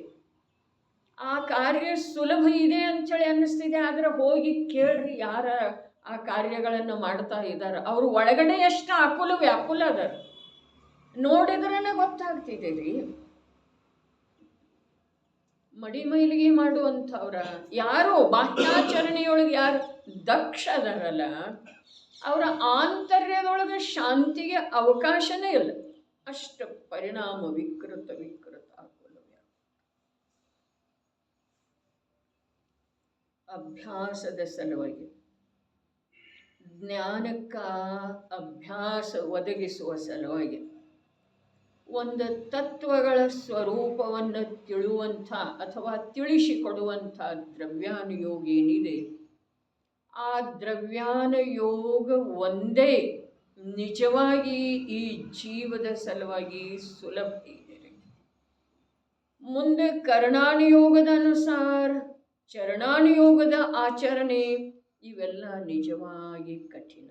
Speaker 1: ಆ ಕಾರ್ಯ ಸುಲಭ ಇದೆ ಅಂಥೇಳಿ ಅನ್ನಿಸ್ತಿದೆ. ಆದರೆ ಹೋಗಿ ಕೇಳ್ರಿ ಯಾರ ಆ ಕಾರ್ಯಗಳನ್ನು ಮಾಡ್ತಾ ಇದ್ದಾರೆ, ಅವರು ಒಳಗಡೆ ಎಷ್ಟು ಆಕುಲ ವ್ಯಾಕುಲ ಅದ ನೋಡಿದ್ರೇ ಗೊತ್ತಾಗ್ತಿದೆ ರೀ. ಮಡಿಮೈಲಿಗೆ ಮಾಡುವಂಥವ್ರ ಯಾರು ಬಾಹ್ಯಾಚರಣೆಯೊಳಗೆ ಯಾರು ದಕ್ಷ ಅದರಲ್ಲ, ಅವರ ಆಂತರ್ಯದೊಳಗೆ ಶಾಂತಿಗೆ ಅವಕಾಶನೇ ಇಲ್ಲ. ಅಷ್ಟು ಪರಿಣಾಮ ವಿಕೃತ ಆಗುವುದಿಲ್ಲ. ಅಭ್ಯಾಸದ ಸಲುವಾಗಿ, ಜ್ಞಾನಕ್ಕ ಅಭ್ಯಾಸ ಒದಗಿಸುವ ಸಲುವಾಗಿ ಒಂದು ತತ್ವಗಳ ಸ್ವರೂಪವನ್ನು ತಿಳುವಂಥ ಅಥವಾ ತಿಳಿಸಿಕೊಡುವಂಥ ದ್ರವ್ಯಾನುಯೋಗ ಏನಿದೆ, ಆ ದ್ರವ್ಯಾನುಯೋಗ ಒಂದೇ ನಿಜವಾಗಿ ಈ ಜೀವದ ಸಲುವಾಗಿ ಸುಲಭ ಇದೆ. ಮುಂದೆ ಕರ್ಣಾನುಯೋಗದ ಅನುಸಾರ ಚರಣಾನುಯೋಗದ ಆಚರಣೆ ಇವೆಲ್ಲ ನಿಜವಾಗಿ ಕಠಿಣ.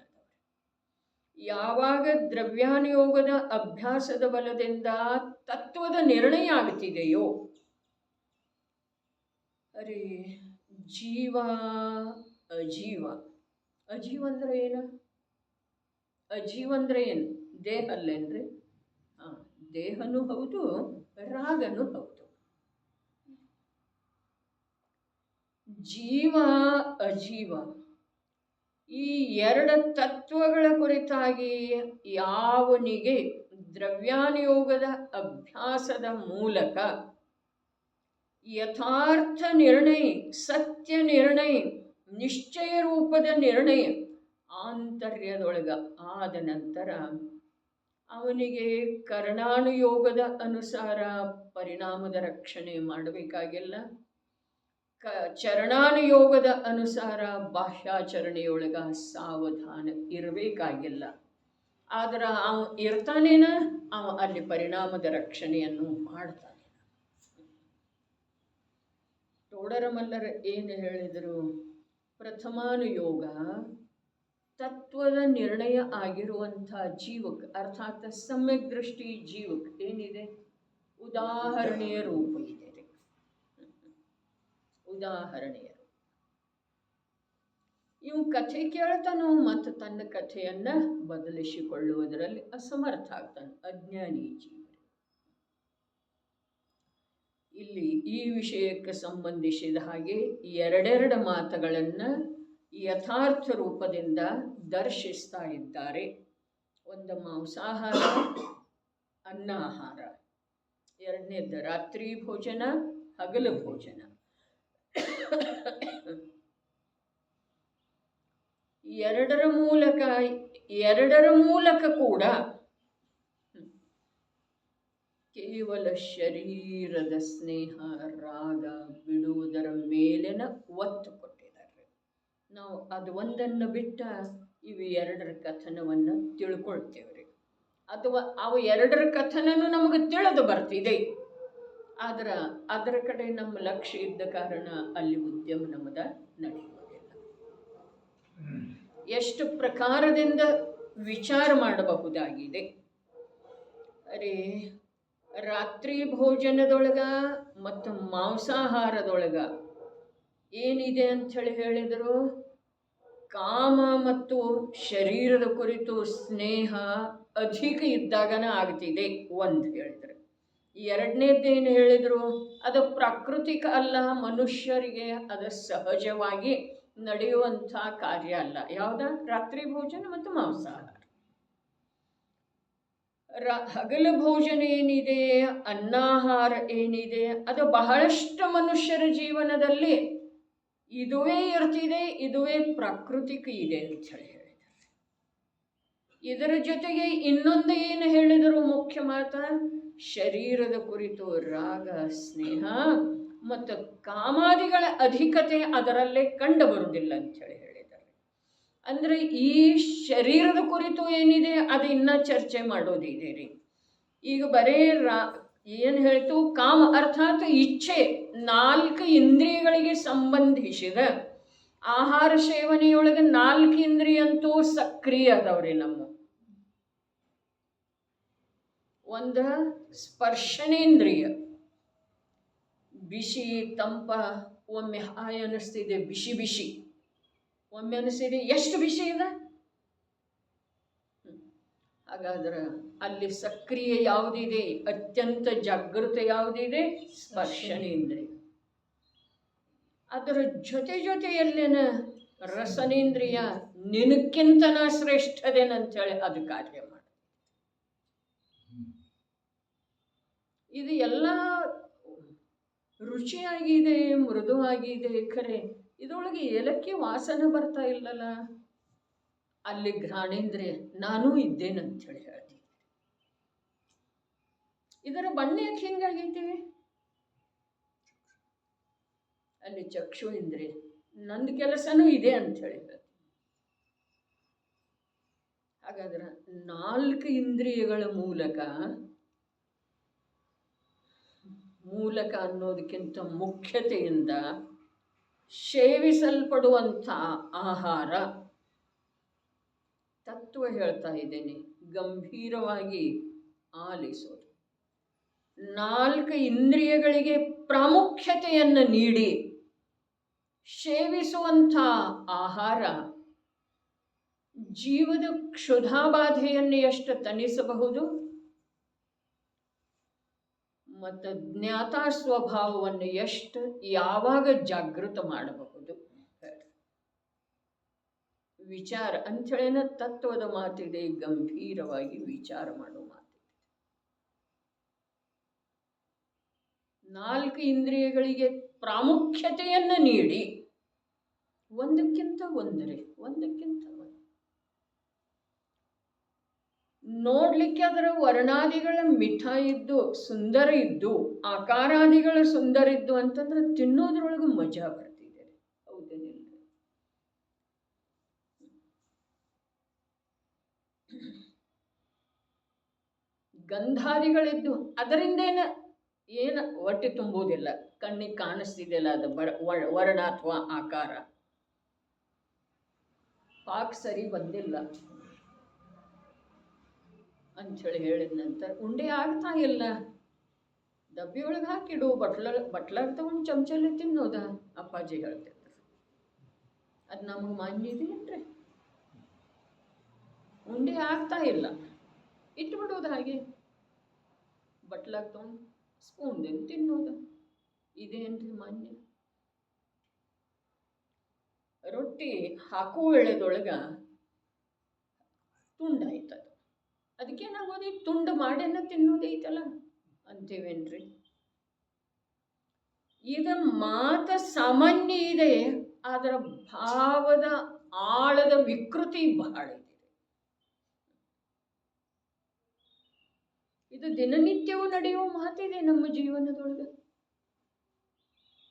Speaker 1: ಯಾವಾಗ ದ್ರವ್ಯಾನುಯೋಗದ ಅಭ್ಯಾಸದ ಬಲದಿಂದ ತತ್ವದ ನಿರ್ಣಯ ಆಗ್ತಿದೆಯೋ, ಅರೆ ಜೀವ ಅಜೀವ ಅಂದ್ರೆ ಏನು? ಅಜೀವ ಅಂದ್ರೆ ಏನು? ದೇಹ ಅಲ್ಲೇನ್ರಿ? ದೇಹನೂ ಹೌದು, ರಾಗನೂ ಹೌದು. ಜೀವ ಅಜೀವ ಈ ಎರಡು ತತ್ವಗಳ ಕುರಿತಾಗಿ ಯಾವನಿಗೆ ದ್ರವ್ಯಾನುಯೋಗದ ಅಭ್ಯಾಸದ ಮೂಲಕ ಯಥಾರ್ಥ ನಿರ್ಣಯ, ಸತ್ಯ ನಿರ್ಣಯ, ನಿಶ್ಚಯ ರೂಪದ ನಿರ್ಣಯ ಆಂತರ್ಯದೊಳಗ ಆದ ನಂತರ ಅವನಿಗೆ ಕರ್ಣಾನುಯೋಗದ ಅನುಸಾರ ಪರಿಣಾಮದ ರಕ್ಷಣೆ ಮಾಡಬೇಕಾಗಿಲ್ಲ, ಚರಣಾನುಯೋಗದ ಅನುಸಾರ ಬಾಹ್ಯಾಚರಣೆಯೊಳಗ ಸಾವಧಾನ ಇರಬೇಕಾಗಿಲ್ಲ. ಆದ್ರೆ ಅವ ಇರ್ತಾನೇನ, ಅವ ಅಲ್ಲಿ ಪರಿಣಾಮದ ರಕ್ಷಣೆಯನ್ನು ಮಾಡ್ತಾನೆ. ತೋಡರಮಲ್ಲರ ಏನು ಹೇಳಿದರು? ಪ್ರಥಮಾನುಯೋಗ ತತ್ವದ ನಿರ್ಣಯ ಆಗಿರುವಂಥ ಜೀವಕ್ಕೆ, ಅರ್ಥಾತ್ ಸಮ್ಯಕ್ ದೃಷ್ಟಿ ಜೀವಕ್ಕೆ ಏನಿದೆ, ಉದಾಹರಣೆಯ ರೂಪ ಇದೆ. ಉದಾಹರಣೆಯ ಇವು ಕಥೆ ಕೇಳ್ತಾನೋ ಮತ್ತು ತನ್ನ ಕಥೆಯನ್ನ ಬದಲಿಸಿಕೊಳ್ಳುವುದರಲ್ಲಿ ಅಸಮರ್ಥ ಆಗ್ತಾನೆ ಅಜ್ಞಾನಿ ಜೀವ. ಇಲ್ಲಿ ಈ ವಿಷಯಕ್ಕೆ ಸಂಬಂಧಿಸಿದ ಹಾಗೆ ಎರಡೆರಡು ಮಾತುಗಳನ್ನು ಯಥಾರ್ಥ ರೂಪದಿಂದ ದರ್ಶಿಸ್ತಾ ಇದ್ದಾರೆ. ಒಂದು ಮಾಂಸಾಹಾರ, ಅನ್ನಾಹಾರ, ಎರಡನೇದ್ದು ರಾತ್ರಿ ಭೋಜನ, ಹಗಲು ಭೋಜನ. ಎರಡರ ಮೂಲಕ ಕೂಡ ಕೇವಲ ಶರೀರದ ಸ್ನೇಹ ರಾಗ ಬಿಡುವುದರ ಮೇಲಿನ ಒತ್ತು ಕೊಟ್ಟಿದ್ದಾರೆ. ನಾವು ಅದು ಒಂದನ್ನು ಬಿಟ್ಟ ಇವು ಎರಡರ ಕಥನವನ್ನು ತಿಳ್ಕೊಳ್ತೇವ್ರಿ, ಅಥವಾ ಅವು ಎರಡರ ಕಥನನು ನಮಗೆ ತಿಳಿದು ಬರ್ತಿದೆ. ಆದ್ರೆ ಅದರ ಕಡೆ ನಮ್ಮ ಲಕ್ಷ್ಯ ಇದ್ದ ಕಾರಣ ಅಲ್ಲಿ ಉದ್ಯಮ ನಮ್ಮದ ನಡೆಯುವುದಿಲ್ಲ. ಎಷ್ಟು ಪ್ರಕಾರದಿಂದ ವಿಚಾರ ಮಾಡಬಹುದಾಗಿದೆ. ಅರೆ ರಾತ್ರಿ ಭೋಜನದೊಳಗ ಮತ್ತು ಮಾಂಸಾಹಾರದೊಳಗ ಏನಿದೆ ಅಂಥೇಳಿ ಹೇಳಿದರು? ಕಾಮ ಮತ್ತು ಶರೀರದ ಕುರಿತು ಸ್ನೇಹ ಅಧಿಕ ಇದ್ದಾಗನ ಆಗ್ತಿದೆ ಒಂದು ಹೇಳಿದ್ರು. ಎರಡನೇದ್ದೇನು ಹೇಳಿದ್ರು, ಅದು ಪ್ರಾಕೃತಿಕ ಅಲ್ಲ, ಮನುಷ್ಯರಿಗೆ ಅದು ಸಹಜವಾಗಿ ನಡೆಯುವಂಥ ಕಾರ್ಯ ಅಲ್ಲ. ಯಾವುದ? ರಾತ್ರಿ ಭೋಜನ ಮತ್ತು ಮಾಂಸಾಹಾರ. ಹಗಲು ಭೋಜನ ಏನಿದೆ, ಅನ್ನಾಹಾರ ಏನಿದೆ, ಅದು ಬಹಳಷ್ಟು ಮನುಷ್ಯರ ಜೀವನದಲ್ಲಿ ಇದುವೇ ಇರ್ತಿದೆ, ಇದುವೇ ಪ್ರಾಕೃತಿಕ ಇದೆ ಅಂತ ಹೇಳಿದ್ದಾರೆ. ಇದರ ಜೊತೆಗೆ ಇನ್ನೊಂದು ಏನು ಹೇಳಿದರು ಮುಖ್ಯ ಮಾತ, ಶರೀರದ ಕುರಿತು ರಾಗ ಸ್ನೇಹ ಮತ್ತು ಕಾಮಾದಿಗಳ ಅಧಿಕತೆ ಅದರಲ್ಲೇ ಕಂಡು ಬರುವುದಿಲ್ಲ ಅಂತ ಹೇಳಿದ್ದಾರೆ. ಅಂದರೆ ಈ ಶರೀರದ ಕುರಿತು ಏನಿದೆ ಅದು ಇನ್ನೂ ಚರ್ಚೆ ಮಾಡೋದಿದೆ ರೀ. ಈಗ ಬರೇ ಏನು ಹೇಳ್ತು, ಕಾಮ ಅರ್ಥಾತ್ ಇಚ್ಛೆ, 4 ಇಂದ್ರಿಯಗಳಿಗೆ ಸಂಬಂಧಿಸಿದ ಆಹಾರ ಸೇವನೆಯೊಳಗೆ 4 ಇಂದ್ರಿಯ ಅಂತೂ ಸಕ್ರಿಯ ಅದಾವ್ರಿ ನಮ್ಮ. ಒಂದು ಸ್ಪರ್ಶನೇಂದ್ರಿಯ, ಬಿಸಿ ತಂಪ, ಒಮ್ಮೆ ಹಾಯ್ ಅನ್ನಿಸ್ತಿದೆ, ಬಿಸಿ ಬಿಸಿ, ಒಮ್ಮೆ ಅನ್ನಿಸ್ತಿದೆ ಎಷ್ಟು ಬಿಸಿ ಇದೆ. ಹಾಗಾದ್ರೆ ಅಲ್ಲಿ ಸಕ್ರಿಯ ಯಾವುದಿದೆ, ಅತ್ಯಂತ ಜಾಗೃತ ಯಾವುದಿದೆ, ಸ್ಪರ್ಶನೇಂದ್ರಿಯ. ಅದರ ಜೊತೆಯಲ್ಲೇನ ರಸನೇಂದ್ರಿಯ, ನಿನಕ್ಕಿಂತನ ಶ್ರೇಷ್ಠದೇನಂತೇಳಿ ಅದು ಕಾರ್ಯ ಮಾಡಿ. ಇದು ಎಲ್ಲ ರುಚಿಯಾಗಿದೆ, ಮೃದುವಾಗಿದೆ, ಖರೆ ಇದರೊಳಗೆ ಏಲಕ್ಕಿ ವಾಸನೆ ಬರ್ತಾ ಇಲ್ಲಲ್ಲ. ಅಲ್ಲಿ ಘ್ರಾಣೇಂದ್ರಿಯ ನಾನೂ ಇದ್ದೇನಂತೇಳಿ ಹೇಳ್ತೀವಿ. ಇದರ ಬಣ್ಣ ಯಾಕೆ ಹಿಂಗಾಗೈತಿ? ಅಲ್ಲಿ ಚಕ್ಷು ಇಂದ್ರಿಯ ನಂದು ಕೆಲಸನೂ ಇದೆ ಅಂಥೇಳಿ ಹೇಳ್ತೀವಿ. ಹಾಗಾದ್ರೆ 4 ಇಂದ್ರಿಯಗಳ ಮೂಲಕ ಅನ್ನೋದಕ್ಕಿಂತ ಮುಖ್ಯತೆಯಿಂದ ಸೇವಿಸಲ್ಪಡುವಂಥ ಆಹಾರ ತತ್ವ ಹೇಳ್ತಾ ಇದ್ದೇನೆ, ಗಂಭೀರವಾಗಿ ಆಲಿಸೋದು. 4 ಇಂದ್ರಿಯಗಳಿಗೆ ಪ್ರಾಮುಖ್ಯತೆಯನ್ನು ನೀಡಿ ಸೇವಿಸುವಂಥ ಆಹಾರ ಜೀವದ ಕ್ಷುಧಾಬಾಧೆಯನ್ನು ಎಷ್ಟು ತಣಿಸಬಹುದು ಮತ್ತು ಜ್ಞಾತಾ ಸ್ವಭಾವವನ್ನು ಎಷ್ಟು ಯಾವಾಗ ಜಾಗೃತ ಮಾಡಬಹುದು. ವಿಚಾರ ಅಂಥೇಳಿನ ತತ್ವದ ಮಾತಿದೆ, ಗಂಭೀರವಾಗಿ ವಿಚಾರ ಮಾಡೋ ಮಾತಿದೆ. 4 ಇಂದ್ರಿಯಗಳಿಗೆ ಪ್ರಾಮುಖ್ಯತೆಯನ್ನು ನೀಡಿ ಒಂದಕ್ಕಿಂತ ಒಂದು ನೋಡ್ಲಿಕ್ಕೆ ಅದರ ವರ್ಣಾದಿಗಳ ಮಿಠ ಇದ್ದು ಸುಂದರ ಇದ್ದು ಆಕಾರಾದಿಗಳು ಸುಂದರ ಇದ್ದು ಅಂತಂದ್ರೆ ತಿನ್ನೋದ್ರೊಳಗೆ ಮಜಾ ಬರ್ತಿದೆ. ಹೌದೇನಿಲ್ಲ? ಗಂಧಾದಿಗಳಿದ್ದು ಅದರಿಂದ ಏನು ಹೊಟ್ಟೆ ತುಂಬುವುದಿಲ್ಲ, ಕಣ್ಣಿಗೆ ಕಾಣಿಸ್ತಿದೆಯಲ್ಲ ಅದು ವರ್ಣ ಅಥವಾ ಆಕಾರ. ಪಾಕ್ ಸರಿ ಬಂದಿಲ್ಲ ಅಂಥೇಳಿ ಹೇಳಿದ ನಂತರ ಉಂಡೆ ಆಗ್ತಾ ಇಲ್ಲ, ಡಬ್ಬಿಯೊಳಗೆ ಹಾಕಿಡು, ಬಟ್ಲಾಗ ತಗೊಂಡು ಚಮಚಲ್ಲಿ ತಿನ್ನೋದ ಅಪ್ಪಾಜಿ ಹೇಳ್ತಿದ್ರು. ಅದು ನಮಗೆ ಮಾನ್ಯ ಇದೆಯೇನ್ರಿ? ಉಂಡೆ ಆಗ್ತಾ ಇಲ್ಲ, ಇಟ್ಬಿಡೋದು ಹಾಗೆ, ಬಟ್ಲಾಗ ತಗೊಂಡು ಸ್ಪೂನ್ದಿಂದ ತಿನ್ನೋದು, ಇದೇನ್ರಿ ಮಾನ್ಯ? ರೊಟ್ಟಿ ಹಾಕುವ ವೇಳೆದೊಳಗ ತುಂಡಾಯ್ತದ, ಅದಕ್ಕೇನಾಗೋದು, ತುಂಡು ಮಾಡೇನ ತಿನ್ನೋದೈತಲ್ಲ ಅಂತೀವೇನ್ರಿ? ಇದು ಮಾತ ಸಾಮಾನ್ಯ ಇದೆ, ಅದರ ಭಾವದ ಆಳದ ವಿಕೃತಿ ಬಹಳ ಇದೆ. ಇದು ದಿನನಿತ್ಯವೂ ನಡೆಯುವ ಮಾತಿದೆ ನಮ್ಮ ಜೀವನದೊಳಗೆ.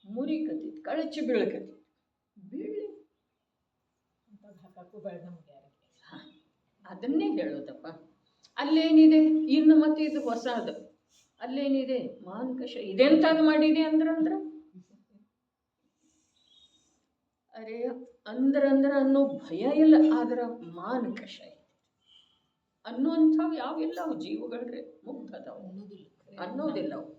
Speaker 1: ಮುರಿಕತಿ, ಕಳಚಿ ಬೀಳ್ಕತಿ, ಬೀಳಿ ಅದನ್ನೇ ಹೇಳೋದಪ್ಪ. ಅಲ್ಲೇನಿದೆ ಇನ್ನು ಮತ್ತೆ ಇದು ಹೊಸದು, ಅಲ್ಲೇನಿದೆ ಮಾನಕಷ, ಇದೆಂತಾಗ ಮಾಡಿದೆ ಅಂದ್ರ ಅರೇ ಅಂದ್ರ ಅನ್ನೋ ಭಯ ಇಲ್ಲ, ಆದ್ರ ಮಾನಕಷ ಇದೆ ಅನ್ನುವಂಥವು ಯಾವಿಲ್ಲ. ಅವು ಜೀವಗಳ್ರೆ ಮುಗ್ಧದವು ಅನ್ನೋದಿಲ್ಲ. ಅವು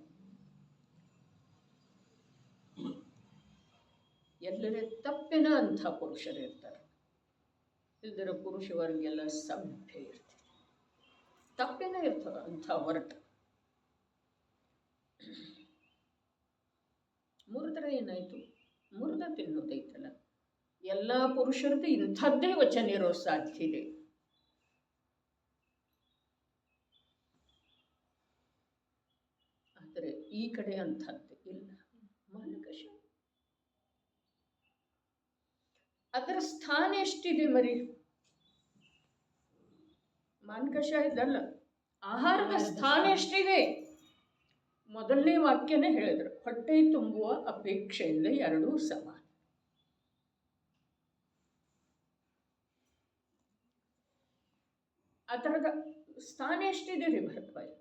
Speaker 1: ಎಲ್ಲರೇ ತಪ್ಪಿನ ಅಂಥ ಪುರುಷರು ಇರ್ತಾರೆ. ಇಲ್ದಿರ ಪುರುಷ ವರ್ಗೆಲ್ಲ ಸಭ್ಯ ಇರ್ತದೆ. ತಪ್ಪೇನ ಇರ್ತದ ಅಂಥ ಹೊರಟ ಮುರಿದ್ರೆ ಏನಾಯ್ತು? ಮುರಿದ ತಿನ್ನೋದೈತಲ್ಲ. ಎಲ್ಲ ಪುರುಷರದ್ದು ಇಂಥದ್ದೇ ವಚನ ಇರೋ ಸಾಧ್ಯ ಇದೆ. ಆದರೆ ಈ ಕಡೆ ಅಂಥದ್ದು ಇಲ್ಲ. ಮಾನಕಶ ಅದರ ಸ್ಥಾನ ಎಷ್ಟಿದೆ ಮರಿ? ಮಾನಕಶ ಇದಲ್ಲ, ಆಹಾರದ ಸ್ಥಾನ ಎಷ್ಟಿದೆ? ಮೊದಲನೇ ವಾಕ್ಯನೇ ಹೇಳಿದ್ರು, ಹೊಟ್ಟೆ ತುಂಬುವ ಅಪೇಕ್ಷೆಯಿಂದ ಎರಡೂ ಸಮಾನ. ಅದರದ ಸ್ಥಾನ ಎಷ್ಟಿದೆ ರೀ ಭರತ್ಭಾಯಿ?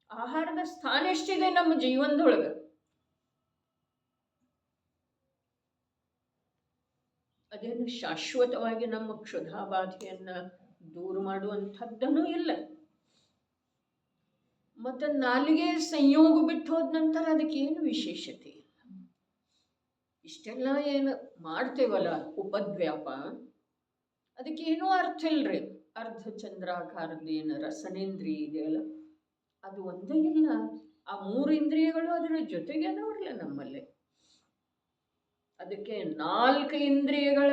Speaker 1: ಆಹಾರದ ಸ್ಥಾನ ಎಷ್ಟಿದೆ ನಮ್ಮ ಜೀವನದೊಳಗೆ? ಅದೇನು ಶಾಶ್ವತವಾಗಿ ನಮ್ಮ ಕ್ಷುಧಾಬಾಧೆಯನ್ನ ದೂರ ಮಾಡುವಂಥದ್ದನೂ ಇಲ್ಲ. ಮತ್ತು ನಾಲಿಗೆ ಸಂಯೋಗ ಬಿಟ್ಟು ಹೋದ ನಂತರ ಅದಕ್ಕೆ ಏನು ವಿಶೇಷತೆ ಇಲ್ಲ. ಇಷ್ಟೆಲ್ಲ ಏನು ಮಾಡ್ತೇವಲ್ಲ ಉಪದ್ವ್ಯಾಪ, ಅದಕ್ಕೆ ಏನೂ ಅರ್ಥ ಇಲ್ರಿ. ಅರ್ಧ ಚಂದ್ರಾಕಾರದ ಏನು ರಸನೇಂದ್ರಿಯ ಇದೆಯಲ್ಲ, ಅದು ಒಂದೇ ಇಲ್ಲ. ಆ 3 ಇಂದ್ರಿಯಗಳು ಅದರ ಜೊತೆಗೆ ಅದಾವ್ರಲ್ಲ ನಮ್ಮಲ್ಲಿ. ಅದಕ್ಕೆ 4 ಇಂದ್ರಿಯಗಳ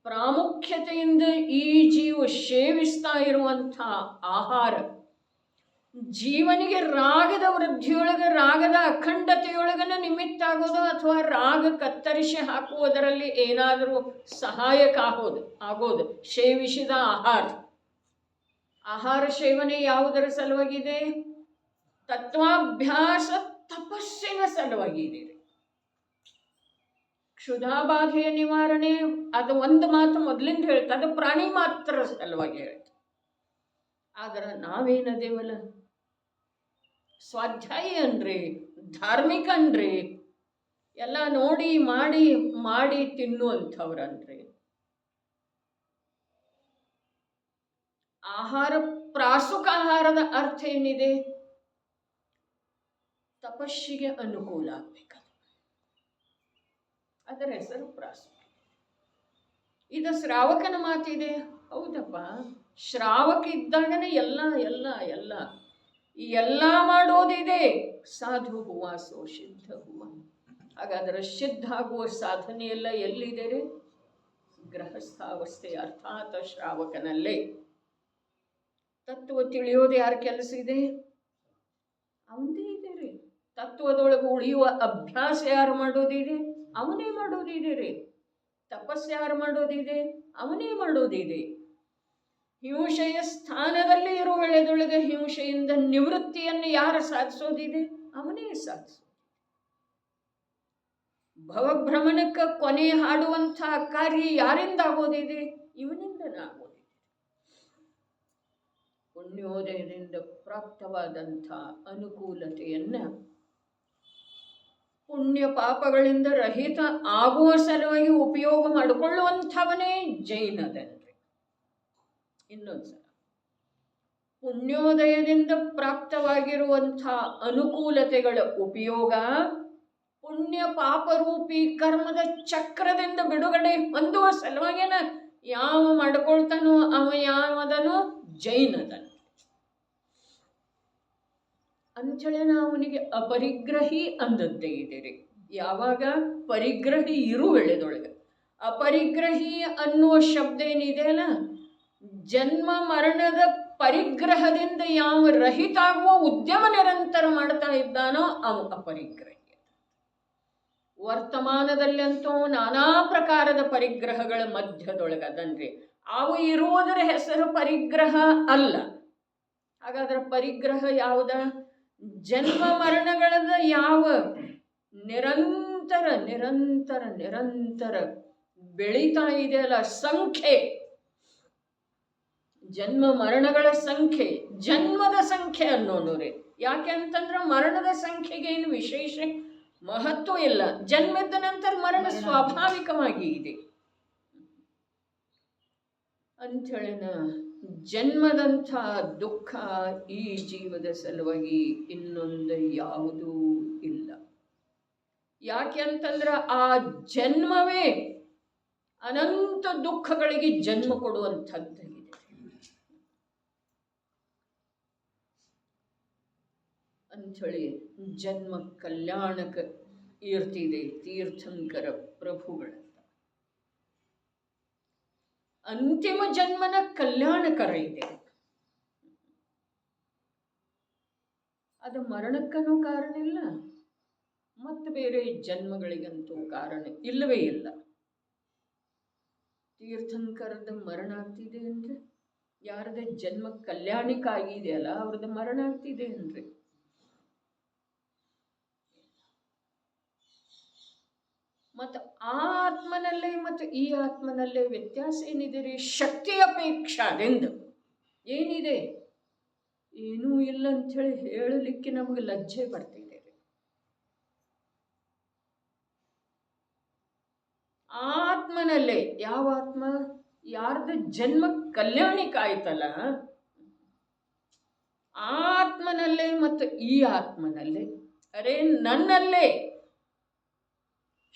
Speaker 1: ಪ್ರಾಮುಖ್ಯತೆಯಿಂದ ಈ ಜೀವ ಸೇವಿಸ್ತಾ ಇರುವಂಥ ಆಹಾರ ಜೀವನಿಗೆ ರಾಗದ ವೃದ್ಧಿಯೊಳಗೆ, ರಾಗದ ಅಖಂಡತೆಯೊಳಗನ ನಿಮಿತ್ತ ಆಗೋದು, ಅಥವಾ ರಾಗ ಕತ್ತರಿಸಿ ಹಾಕುವುದರಲ್ಲಿ ಏನಾದರೂ ಸಹಾಯಕ ಆಗೋದು ಸೇವಿಸಿದ ಆಹಾರ ಸೇವನೆ ಯಾವುದರ ಸಲುವಾಗಿದೆ? ತತ್ವಾಭ್ಯಾಸ ತಪಸ್ಸಿನ ಸಲುವಾಗಿದೆ. ಕ್ಷುಧಾಬಾಧೆಯ ನಿವಾರಣೆ ಅದು ಒಂದು ಮಾತು ಮೊದಲಿಂದ ಹೇಳ್ತಾ, ಅದು ಪ್ರಾಣಿ ಮಾತ್ರ ಸಲುವಾಗಿ ಹೇಳ್ತಾ. ಆದ್ರೆ ನಾವೇನದೇವಲ್ಲ, ಸ್ವಾಧ್ಯಾಯಿ ಅನ್ರಿ, ಧಾರ್ಮಿಕ ಅನ್ರಿ, ಎಲ್ಲ ನೋಡಿ ಮಾಡಿ ಮಾಡಿ ತಿನ್ನುವಂಥವ್ರನ್ರಿ. ಪ್ರಾಸುಕ ಆಹಾರದ ಅರ್ಥ ಏನಿದೆ? ತಪಸ್ಸಿಗೆ ಅನುಕೂಲ ಆಗ್ಬೇಕು. ಅದರ ಹೆಸರು ಪ್ರಾಸುಕ. ಇದು ಶ್ರಾವಕನ ಮಾತಿದೆ. ಹೌದಪ್ಪ, ಶ್ರಾವಕ ಇದ್ದಾಗನೇ ಎಲ್ಲ ಮಾಡೋದಿದೆ. ಸಾಧು ಹೂವಾಸೋ ಸಿದ್ಧ ಹೂವ. ಹಾಗಾದರೆ ಸಿದ್ಧ ಆಗುವ ಸಾಧನೆ ಎಲ್ಲ ಎಲ್ಲಿದೆ ರೀ? ಗೃಹಸ್ಥಾವಸ್ಥೆ ಅರ್ಥಾತ್ ಶ್ರಾವಕನಲ್ಲೇ. ತತ್ವ ತಿಳಿಯೋದು ಯಾರ ಕೆಲಸ ಇದೆ? ಅವನದೇ ಇದೆ ರೀ. ತತ್ವದೊಳಗೆ ಉಳಿಯುವ ಅಭ್ಯಾಸ ಯಾರು ಮಾಡೋದಿದೆ? ಅವನೇ ಮಾಡೋದಿದೆ ರೀ. ತಪಸ್ಸು ಯಾರು ಮಾಡೋದಿದೆ? ಅವನೇ ಮಾಡೋದಿದೆ. ಹಿಂಸೆಯ ಸ್ಥಾನದಲ್ಲಿ ಇರುವ ವೇಳೆದೊಳಗೆ ಹಿಂಸೆಯಿಂದ ನಿವೃತ್ತಿಯನ್ನು ಯಾರು ಸಾಧಿಸೋದಿದೆ? ಅವನೇ ಸಾಧಿಸೋದು. ಭವಭ್ರಮಣಕ್ಕೆ ಕೊನೆ ಹಾಡುವಂಥ ಕಾರ್ಯ ಯಾರಿಂದ ಆಗೋದಿದೆ? ಇವನಿಂದನೇ ಆಗೋದಿದೆ. ಪುಣ್ಯೋದಯದಿಂದ ಪ್ರಾಪ್ತವಾದಂಥ ಅನುಕೂಲತೆಯನ್ನ ಪುಣ್ಯ ಪಾಪಗಳಿಂದ ರಹಿತ ಆಗುವ ಸಲುವಾಗಿ ಉಪಯೋಗ ಮಾಡಿಕೊಳ್ಳುವಂಥವನೇ ಜೈನದನ್ರಿ. ಇನ್ನೊಂದ್ಸಲ, ಪುಣ್ಯೋದಯದಿಂದ ಪ್ರಾಪ್ತವಾಗಿರುವಂಥ ಅನುಕೂಲತೆಗಳ ಉಪಯೋಗ ಪುಣ್ಯ ಪಾಪರೂಪಿ ಕರ್ಮದ ಚಕ್ರದಿಂದ ಬಿಡುಗಡೆ ಹೊಂದುವ ಸಲುವಾಗೇನ ಯಾವ ಮಾಡ್ಕೊಳ್ತಾನೋ ಅವ ಯಾವದನೋ ಜೈನದನು. ಅಂಥೇಳಿ ಅವನಿಗೆ ಅಪರಿಗ್ರಹಿ ಅಂದದ್ದೇ ಇದೆ ರೀ. ಯಾವಾಗ ಪರಿಗ್ರಹಿ ಇರುವೆಳೆದೊಳಗೆ. ಅಪರಿಗ್ರಹಿ ಅನ್ನುವ ಶಬ್ದ ಏನಿದೆ ಅಲ್ಲ, ಜನ್ಮ ಮರಣದ ಪರಿಗ್ರಹದಿಂದ ಯಾವ ರಹಿತ ಆಗುವ ಉದ್ಯಮ ನಿರಂತರ ಮಾಡ್ತಾ ಇದ್ದಾನೋ ಅವ ಅಪರಿಗ್ರಹಿ. ವರ್ತಮಾನದಲ್ಲಂತೂ ನಾನಾ ಪ್ರಕಾರದ ಪರಿಗ್ರಹಗಳ ಮಧ್ಯದೊಳಗದನ್ರಿ. ಅವು ಇರುವುದರ ಹೆಸರು ಪರಿಗ್ರಹ ಅಲ್ಲ. ಹಾಗಾದ್ರೆ ಪರಿಗ್ರಹ ಯಾವುದ? ಜನ್ಮ ಮರಣಗಳದ ಯಾವ ನಿರಂತರ ನಿರಂತರ ನಿರಂತರ ಬೆಳೀತಾ ಇದೆಯಲ್ಲ ಸಂಖ್ಯೆ, ಜನ್ಮ ಮರಣಗಳ ಸಂಖ್ಯೆ, ಜನ್ಮದ ಸಂಖ್ಯೆ ಅನ್ನೋನು ರೀ. ಯಾಕೆ ಅಂತಂದ್ರೆ ಮರಣದ ಸಂಖ್ಯೆಗೆ ಏನು ವಿಶೇಷ ಮಹತ್ವ ಇಲ್ಲ. ಜನ್ಮದ ನಂತರ ಮರಣ ಸ್ವಾಭಾವಿಕವಾಗಿ ಇದೆ ಅಂಥೇಳಿನ ಜನ್ಮದಂಥ ದುಃಖ ಈ ಜೀವದ ಸಲುವಾಗಿ ಇನ್ನೊಂದು ಯಾವುದೂ ಇಲ್ಲ. ಯಾಕೆ ಅಂತಂದ್ರೆ ಆ ಜನ್ಮವೇ ಅನಂತ ದುಃಖಗಳಿಗೆ ಜನ್ಮ ಕೊಡುವಂಥದ್ದು ಇದೆ. ಅಂಥೇಳಿ ಜನ್ಮ ಕಲ್ಯಾಣಕ್ಕೆ ಇರ್ತಿದೆ ತೀರ್ಥಂಕರ ಪ್ರಭುಗಳಂತ. ಅಂತಿಮ ಜನ್ಮನ ಕಲ್ಯಾಣಕರ ಇದೆ. ಅದು ಮರಣಕ್ಕನೂ ಕಾರಣ ಇಲ್ಲ, ಮತ್ತು ಬೇರೆ ಜನ್ಮಗಳಿಗಂತೂ ಕಾರಣ ಇಲ್ಲವೇ ಇಲ್ಲ. ತೀರ್ಥಂಕರದ ಮರಣ ಆಗ್ತಿದೆ ಅಂದ್ರೆ ಯಾರದ ಜನ್ಮ ಕಲ್ಯಾಣಿಕ ಆಗಿದೆಯಲ್ಲ ಅವ್ರದ್ದು ಮರಣ ಆಗ್ತಿದೆ ಅಂದ್ರೆ ಮತ್ತು ಆ ಆತ್ಮನಲ್ಲೇ ಮತ್ತು ಈ ಆತ್ಮನಲ್ಲೇ ವ್ಯತ್ಯಾಸ ಏನಿದೆ ರೀ? ಶಕ್ತಿ ಅಪೇಕ್ಷಾದಿಂದ ಏನಿದೆ? ಏನೂ ಇಲ್ಲ ಅಂಥೇಳಿ ಹೇಳಲಿಕ್ಕೆ ನಮಗೆ ಲಜ್ಜೆ ಬರ್ತಿದೆ ರೀ. ಆತ್ಮನಲ್ಲೇ, ಯಾವ ಆತ್ಮ? ಯಾರ್ದು ಜನ್ಮ ಕಲ್ಯಾಣಿಕ ಆಯ್ತಲ್ಲ, ಆತ್ಮನಲ್ಲೇ ಮತ್ತು ಈ ಆತ್ಮನಲ್ಲೇ, ಅರೆ ನನ್ನಲ್ಲೇ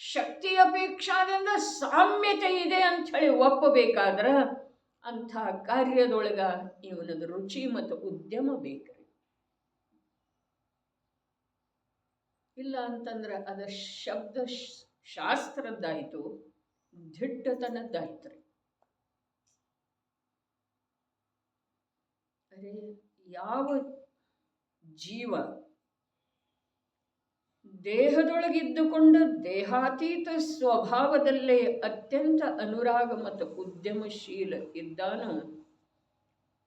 Speaker 1: ಶಕ್ತಿ ಅಪೇಕ್ಷಾದಿಂದ ಸಾಮ್ಯತೆ ಇದೆ ಅಂಥೇಳಿ ಒಪ್ಪಬೇಕಾದ್ರೆ ಅಂಥ ಕಾರ್ಯದೊಳಗ ಇವನದ ರುಚಿ ಮತ್ತು ಉದ್ಯಮ ಬೇಕ್ರಿ. ಇಲ್ಲ ಅಂತಂದ್ರೆ ಅದ ಶಬ್ದ ಶಾಸ್ತ್ರದ್ದಾಯ್ತು, ದಿಟ್ಟತನದ್ದಾಯ್ತು ರೀ. ಅರೆ ಯಾವ ಜೀವ ದೇಹದೊಳಗಿದ್ದುಕೊಂಡು ದೇಹಾತೀತ ಸ್ವಭಾವದಲ್ಲೇ ಅತ್ಯಂತ ಅನುರಾಗ ಮತ್ತು ಉದ್ಯಮಶೀಲ ಇದ್ದಾನೋ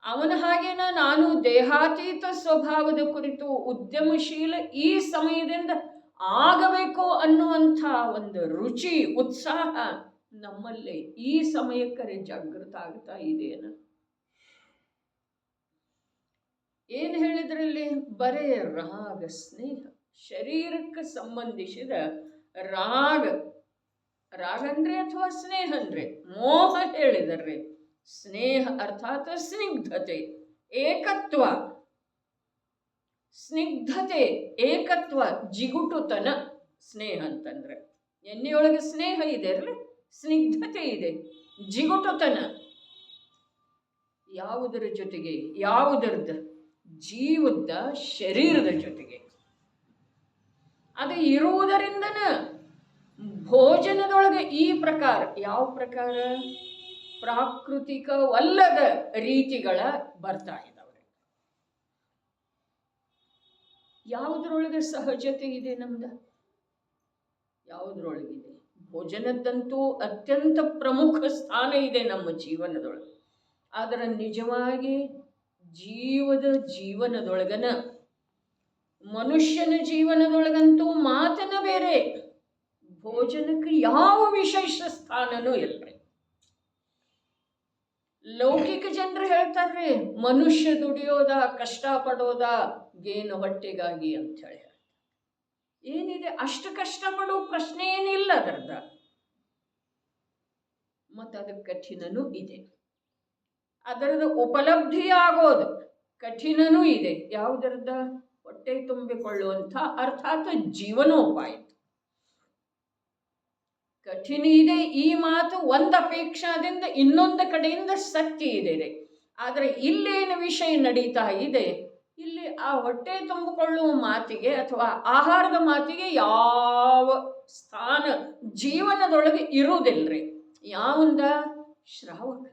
Speaker 1: ಅವನ ಹಾಗೇನ ನಾನು ದೇಹಾತೀತ ಸ್ವಭಾವದ ಕುರಿತು ಉದ್ಯಮಶೀಲ ಈ ಸಮಯದಿಂದ ಆಗಬೇಕು ಅನ್ನುವಂಥ ಒಂದು ರುಚಿ ಉತ್ಸಾಹ ನಮ್ಮಲ್ಲೇ ಈ ಸಮಯಕ್ಕರೆ ಜಾಗೃತ ಆಗ್ತಾ ಇದೆಯೇನ? ಏನು ಹೇಳಿದ್ರಲ್ಲಿ? ಬರೇ ರಾಗ ಸ್ನೇಹ, ಶರೀರಕ್ಕೆ ಸಂಬಂಧಿಸಿದ ರಾಗ, ರಾಗ ಅಂದ್ರೆ ಅಥವಾ ಸ್ನೇಹ ಅಂದ್ರೆ ಮೋಹ ಹೇಳಿದರ್ರಿ. ಸ್ನೇಹ ಅರ್ಥಾತ್ ಸ್ನಿಗ್ಧತೆ, ಏಕತ್ವ, ಸ್ನಿಗ್ಧತೆ, ಏಕತ್ವ, ಜಿಗುಟುತನ. ಸ್ನೇಹ ಅಂತಂದ್ರೆ ಎಣ್ಣೆಯೊಳಗೆ ಸ್ನೇಹ ಇದೆ ಅಲ್ರಿ, ಸ್ನಿಗ್ಧತೆ ಇದೆ, ಜಿಗುಟುತನ. ಯಾವುದರ ಜೊತೆಗೆ? ಯಾವುದರದ? ಜೀವದ ಶರೀರದ ಜೊತೆಗೆ. ಅದು ಇರುವುದರಿಂದನ ಭೋಜನದೊಳಗೆ ಈ ಪ್ರಕಾರ, ಯಾವ ಪ್ರಕಾರ? ಪ್ರಾಕೃತಿಕವಲ್ಲದ ರೀತಿಗಳ ಬರ್ತಾ ಇದ್ದಾವೆ. ಯಾವುದರೊಳಗೆ ಸಹಜತೆ ಇದೆ ನಮ್ದ? ಯಾವುದರೊಳಗಿದೆ? ಭೋಜನದ್ದಂತೂ ಅತ್ಯಂತ ಪ್ರಮುಖ ಸ್ಥಾನ ಇದೆ ನಮ್ಮ ಜೀವನದೊಳಗೆ. ಆದರೆ ನಿಜವಾಗಿ ಜೀವನದೊಳಗನ, ಮನುಷ್ಯನ ಜೀವನದೊಳಗಂತೂ ಮಾತನ ಬೇರೆ, ಭೋಜನಕ್ಕೆ ಯಾವ ವಿಶೇಷ ಸ್ಥಾನನೂ ಇಲ್ಲರಿ. ಲೌಕಿಕ ಜನರು ಹೇಳ್ತಾರ್ರಿ, ಮನುಷ್ಯ ದುಡಿಯೋದ, ಕಷ್ಟಪಡೋದ ಗೇನು ಹೊಟ್ಟೆಗಾಗಿ ಅಂತ ಹೇಳಿ. ಏನಿದೆ? ಅಷ್ಟು ಕಷ್ಟಪಡೋ ಪ್ರಶ್ನೆ ಏನಿಲ್ಲ ಅದರದ. ಮತ್ತು ಅದು ಕಠಿಣನೂ ಇದೆ, ಅದರದ ಉಪಲಬ್ಧಿ ಆಗೋದು ಕಠಿಣನೂ ಇದೆ. ಯಾವುದರದ? ಹೊಟ್ಟೆ ತುಂಬಿಕೊಳ್ಳುವಂಥ ಅರ್ಥಾತ್ ಜೀವನೋಪಾಯ ಕಠಿಣ ಇದೆ. ಈ ಮಾತು ಒಂದು ಅಪೇಕ್ಷಾದಿಂದ ಇನ್ನೊಂದು ಕಡೆಯಿಂದ ಸತ್ಯ ಇದೆ. ಆದರೆ ಇಲ್ಲೇನು ವಿಷಯ ನಡೀತಾ ಇದೆ? ಇಲ್ಲಿ ಆ ಹೊಟ್ಟೆ ತುಂಬಿಕೊಳ್ಳುವ ಮಾತಿಗೆ ಅಥವಾ ಆಹಾರದ ಮಾತಿಗೆ ಯಾವ ಸ್ಥಾನ ಜೀವನದೊಳಗೆ ಇರುವುದಿಲ್ರಿ. ಯಾವಂದ? ಶ್ರಾವಕ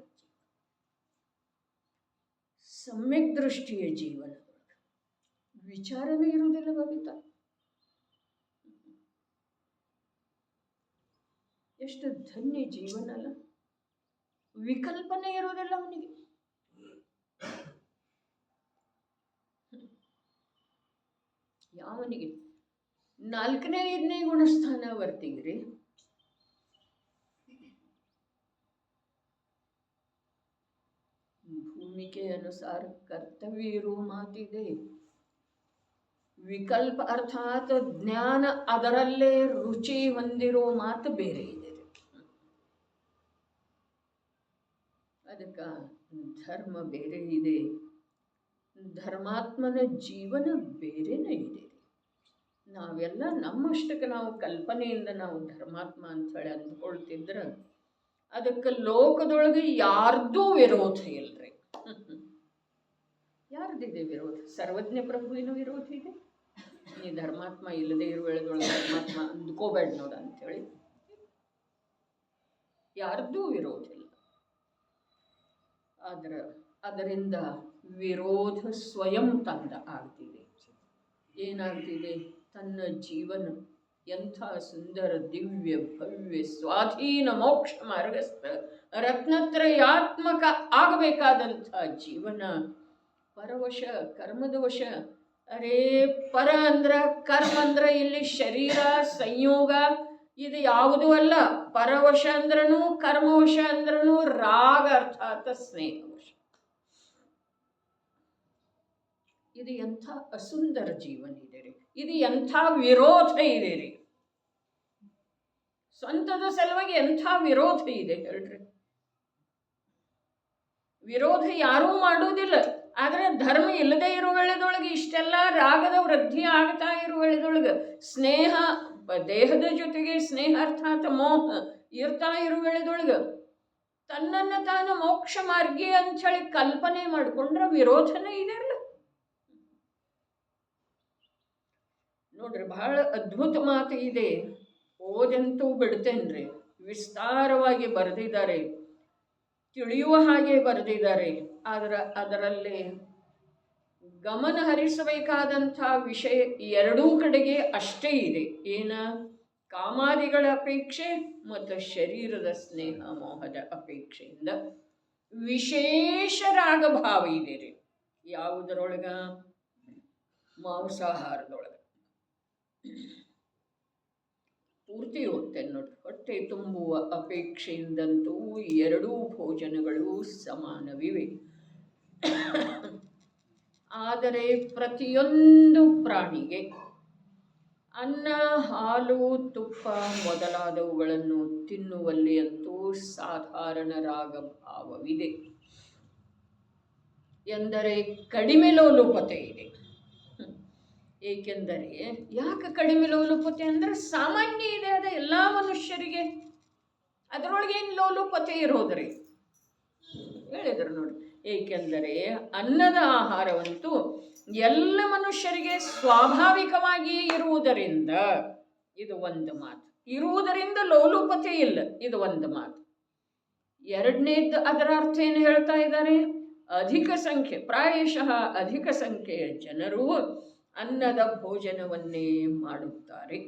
Speaker 1: ಸಮ್ಯಕ್ ದೃಷ್ಟಿಯ ಜೀವನದೊಳಗೆ ವಿಚಾರವೇ ಇರುವುದಿಲ್ಲ ಬಬಿತ. ಎಷ್ಟು ಧನ್ಯ ಜೀವನ ಅಲ್ಲ? ವಿಕಲ್ಪನೆ ಇರುವುದಿಲ್ಲ ಅವನಿಗೆ. ಯಾವನಿಗೆ? 4ನೇ 5ನೇ ಗುಣಸ್ಥಾನ ವರ್ತಿಗ್ರಿ. ಭೂಮಿಕೆ ಅನುಸಾರ ಕರ್ತವ್ಯ ಇರುವ ಮಾತಿದೆ. ವಿಕಲ್ಪ ಅರ್ಥಾತ್ ಜ್ಞಾನ, ಅದರಲ್ಲೇ ರುಚಿ ಹೊಂದಿರೋ ಮಾತು ಬೇರೆ ಇದೆ. ಅದಕ್ಕೆ ಧರ್ಮ ಬೇರೆ ಇದೆ, ಧರ್ಮಾತ್ಮನ ಜೀವನ ಬೇರೆನೇ ಇದೆ. ನಾವೆಲ್ಲ ನಮ್ಮಷ್ಟಕ್ಕೆ ನಾವು ಕಲ್ಪನೆಯಿಂದ ನಾವು ಧರ್ಮಾತ್ಮ ಅಂತ ಹೇಳಿ ಅಂದ್ಕೊಳ್ತಿದ್ರೆ ಅದಕ್ಕೆ ಲೋಕದೊಳಗೆ ಯಾರ್ದೂ ವಿರೋಧ ಇಲ್ರಿ. ಯಾರ್ದಿದೆ ವಿರೋಧ? ಸರ್ವಜ್ಞ ಪ್ರಭುವಿನ ವಿರೋಧ ಇದೆ. ನೀ ಧರ್ಮಾತ್ಮ ಇಲ್ಲದೆ ಇರುವೆಳದೊಳಗೆ ಧರ್ಮಾತ್ಮ ಅಂದ್ಕೋಬೇಡ ನೋಡ ಅಂಥೇಳಿ ಯಾರ್ದೂ ವಿರೋಧ ಇಲ್ಲ. ಅದರಿಂದ ವಿರೋಧ ಸ್ವಯಂ ತಂದ ಆಗ್ತಿದೆ. ಏನಾಗ್ತಿದೆ? ತನ್ನ ಜೀವನ ಎಂಥ ಸುಂದರ ದಿವ್ಯ ಭವ್ಯ ಸ್ವಾಧೀನ ಮೋಕ್ಷ ಮಾರ್ಗಸ್ಥ ರತ್ನತ್ರಯಾತ್ಮಕ ಆಗಬೇಕಾದಂಥ ಜೀವನ ಪರವಶ, ಕರ್ಮದ ವಶ. ಅರೇ ಪರ ಅಂದ್ರ ಕರ್ಮ ಅಂದ್ರ ಇಲ್ಲಿ ಶರೀರ ಸಂಯೋಗ ಇದು ಯಾವುದೂ ಅಲ್ಲ. ಪರವಶ ಅಂದ್ರೂ ಕರ್ಮವಶ ಅಂದ್ರೂ ರಾಗ ಅರ್ಥಾತ್ ಸ್ನೇಹವಶ. ಇದು ಎಂಥ ಅಸುಂದರ ಜೀವನ ಇದೆ ರೀ. ಇದು ಎಂಥ ವಿರೋಧ ಇದೆ ರೀ. ಸ್ವಂತದ ಸಲುವಾಗಿ ಎಂಥ ವಿರೋಧ ಇದೆ ಹೇಳ್ರಿ. ವಿರೋಧ ಯಾರೂ ಮಾಡುವುದಿಲ್ಲ. ಆದರೆ ಧರ್ಮ ಇಲ್ಲದೆ ಇರುವ ವೇಳೆದೊಳಗೆ ಇಷ್ಟೆಲ್ಲ ರಾಗದ ವೃದ್ಧಿ ಆಗ್ತಾ ಇರುವ ವೇಳೆದೊಳಗೆ ಸ್ನೇಹ, ದೇಹದ ಜೊತೆಗೆ ಸ್ನೇಹ ಅರ್ಥಾತ್ ಮೋಹ ಇರ್ತಾ ಇರುವ ವೇಳೆದೊಳಗೆ ತನ್ನನ್ನು ತಾನು ಮೋಕ್ಷ ಮಾರ್ಗಿ ಅಂಥೇಳಿ ಕಲ್ಪನೆ ಮಾಡಿಕೊಂಡ್ರೆ ವಿರೋಧನೇ ಇದೆ ಅಲ್ಲ. ನೋಡ್ರಿ, ಬಹಳ ಅದ್ಭುತ ಮಾತು ಇದೆ. ಓದಂತೂ ಬಿಡ್ತೇನ್ರಿ. ವಿಸ್ತಾರವಾಗಿ ಬರೆದಿದ್ದಾರೆ, ತಿಳಿಯುವ ಹಾಗೆ ಬರೆದಿದ್ದಾರೆ. ಅದರಲ್ಲಿ ಗಮನ ಹರಿಸಬೇಕಾದಂಥ ವಿಷಯ ಎರಡೂ ಕಡೆಗೆ ಅಷ್ಟೇ ಇದೆ. ಏನ? ಕಾಮಾದಿಗಳ ಅಪೇಕ್ಷೆ ಮತ್ತು ಶರೀರದ ಸ್ನೇಹ ಮೋಹದ ಅಪೇಕ್ಷೆಯಿಂದ ವಿಶೇಷ ರಾಗಭಾವ ಇದೆ ರೀ. ಯಾವುದರೊಳಗ? ಮಾಂಸಾಹಾರದೊಳಗೆ. ಪೂರ್ತಿ ಹೋಗ್ತೇನೆ ನೋಡಿ. ಹೊಟ್ಟೆ ತುಂಬುವ ಅಪೇಕ್ಷೆಯಿಂದಂತೂ ಎರಡೂ ಭೋಜನಗಳು ಸಮಾನವಿವೆ. ಆದರೆ ಪ್ರತಿಯೊಂದು ಪ್ರಾಣಿಗೆ ಅನ್ನ, ಹಾಲು, ತುಪ್ಪ ಮೊದಲಾದವುಗಳನ್ನು ತಿನ್ನುವಲ್ಲಿ ಅಂತೂ ಸಾಧಾರಣ ರಾಗಭಾವವಿದೆ. ಎಂದರೆ ಕಡಿಮೆ ಲೋಲುಪತೆ ಇದೆ. ಏಕೆಂದರೆ ಯಾಕೆ ಕಡಿಮೆ ಲೋಲುಪತೆ ಅಂದರೆ ಸಾಮಾನ್ಯ ಇದೆ. ಅದ ಎಲ್ಲ ಮನುಷ್ಯರಿಗೆ. ಅದರೊಳಗೆ ಏನು ಲೋಲುಪತೆ ಇರೋದ್ರಿ ಹೇಳಿದ್ರು ನೋಡಿ. ಏಕೆಂದರೆ ಅನ್ನದ ಆಹಾರವಂತೂ ಎಲ್ಲ ಮನುಷ್ಯರಿಗೆ ಸ್ವಾಭಾವಿಕವಾಗಿ ಇರುವುದರಿಂದ ಇದು ಒಂದು ಮಾತು. ಇರುವುದರಿಂದ ಲೋಲುಪತೆ ಇಲ್ಲ, ಇದು ಒಂದು ಮಾತು. ಎರಡನೇದ್ದು ಅದರ ಅರ್ಥ ಏನು ಹೇಳ್ತಾ ಇದ್ದಾರೆ? ಅಧಿಕ ಸಂಖ್ಯೆ, ಪ್ರಾಯಶಃ ಅಧಿಕ ಸಂಖ್ಯೆಯ ಜನರು ಅನ್ನದ ಭೋಜನವನ್ನೇ ಮಾಡುತ್ತಾರೆ.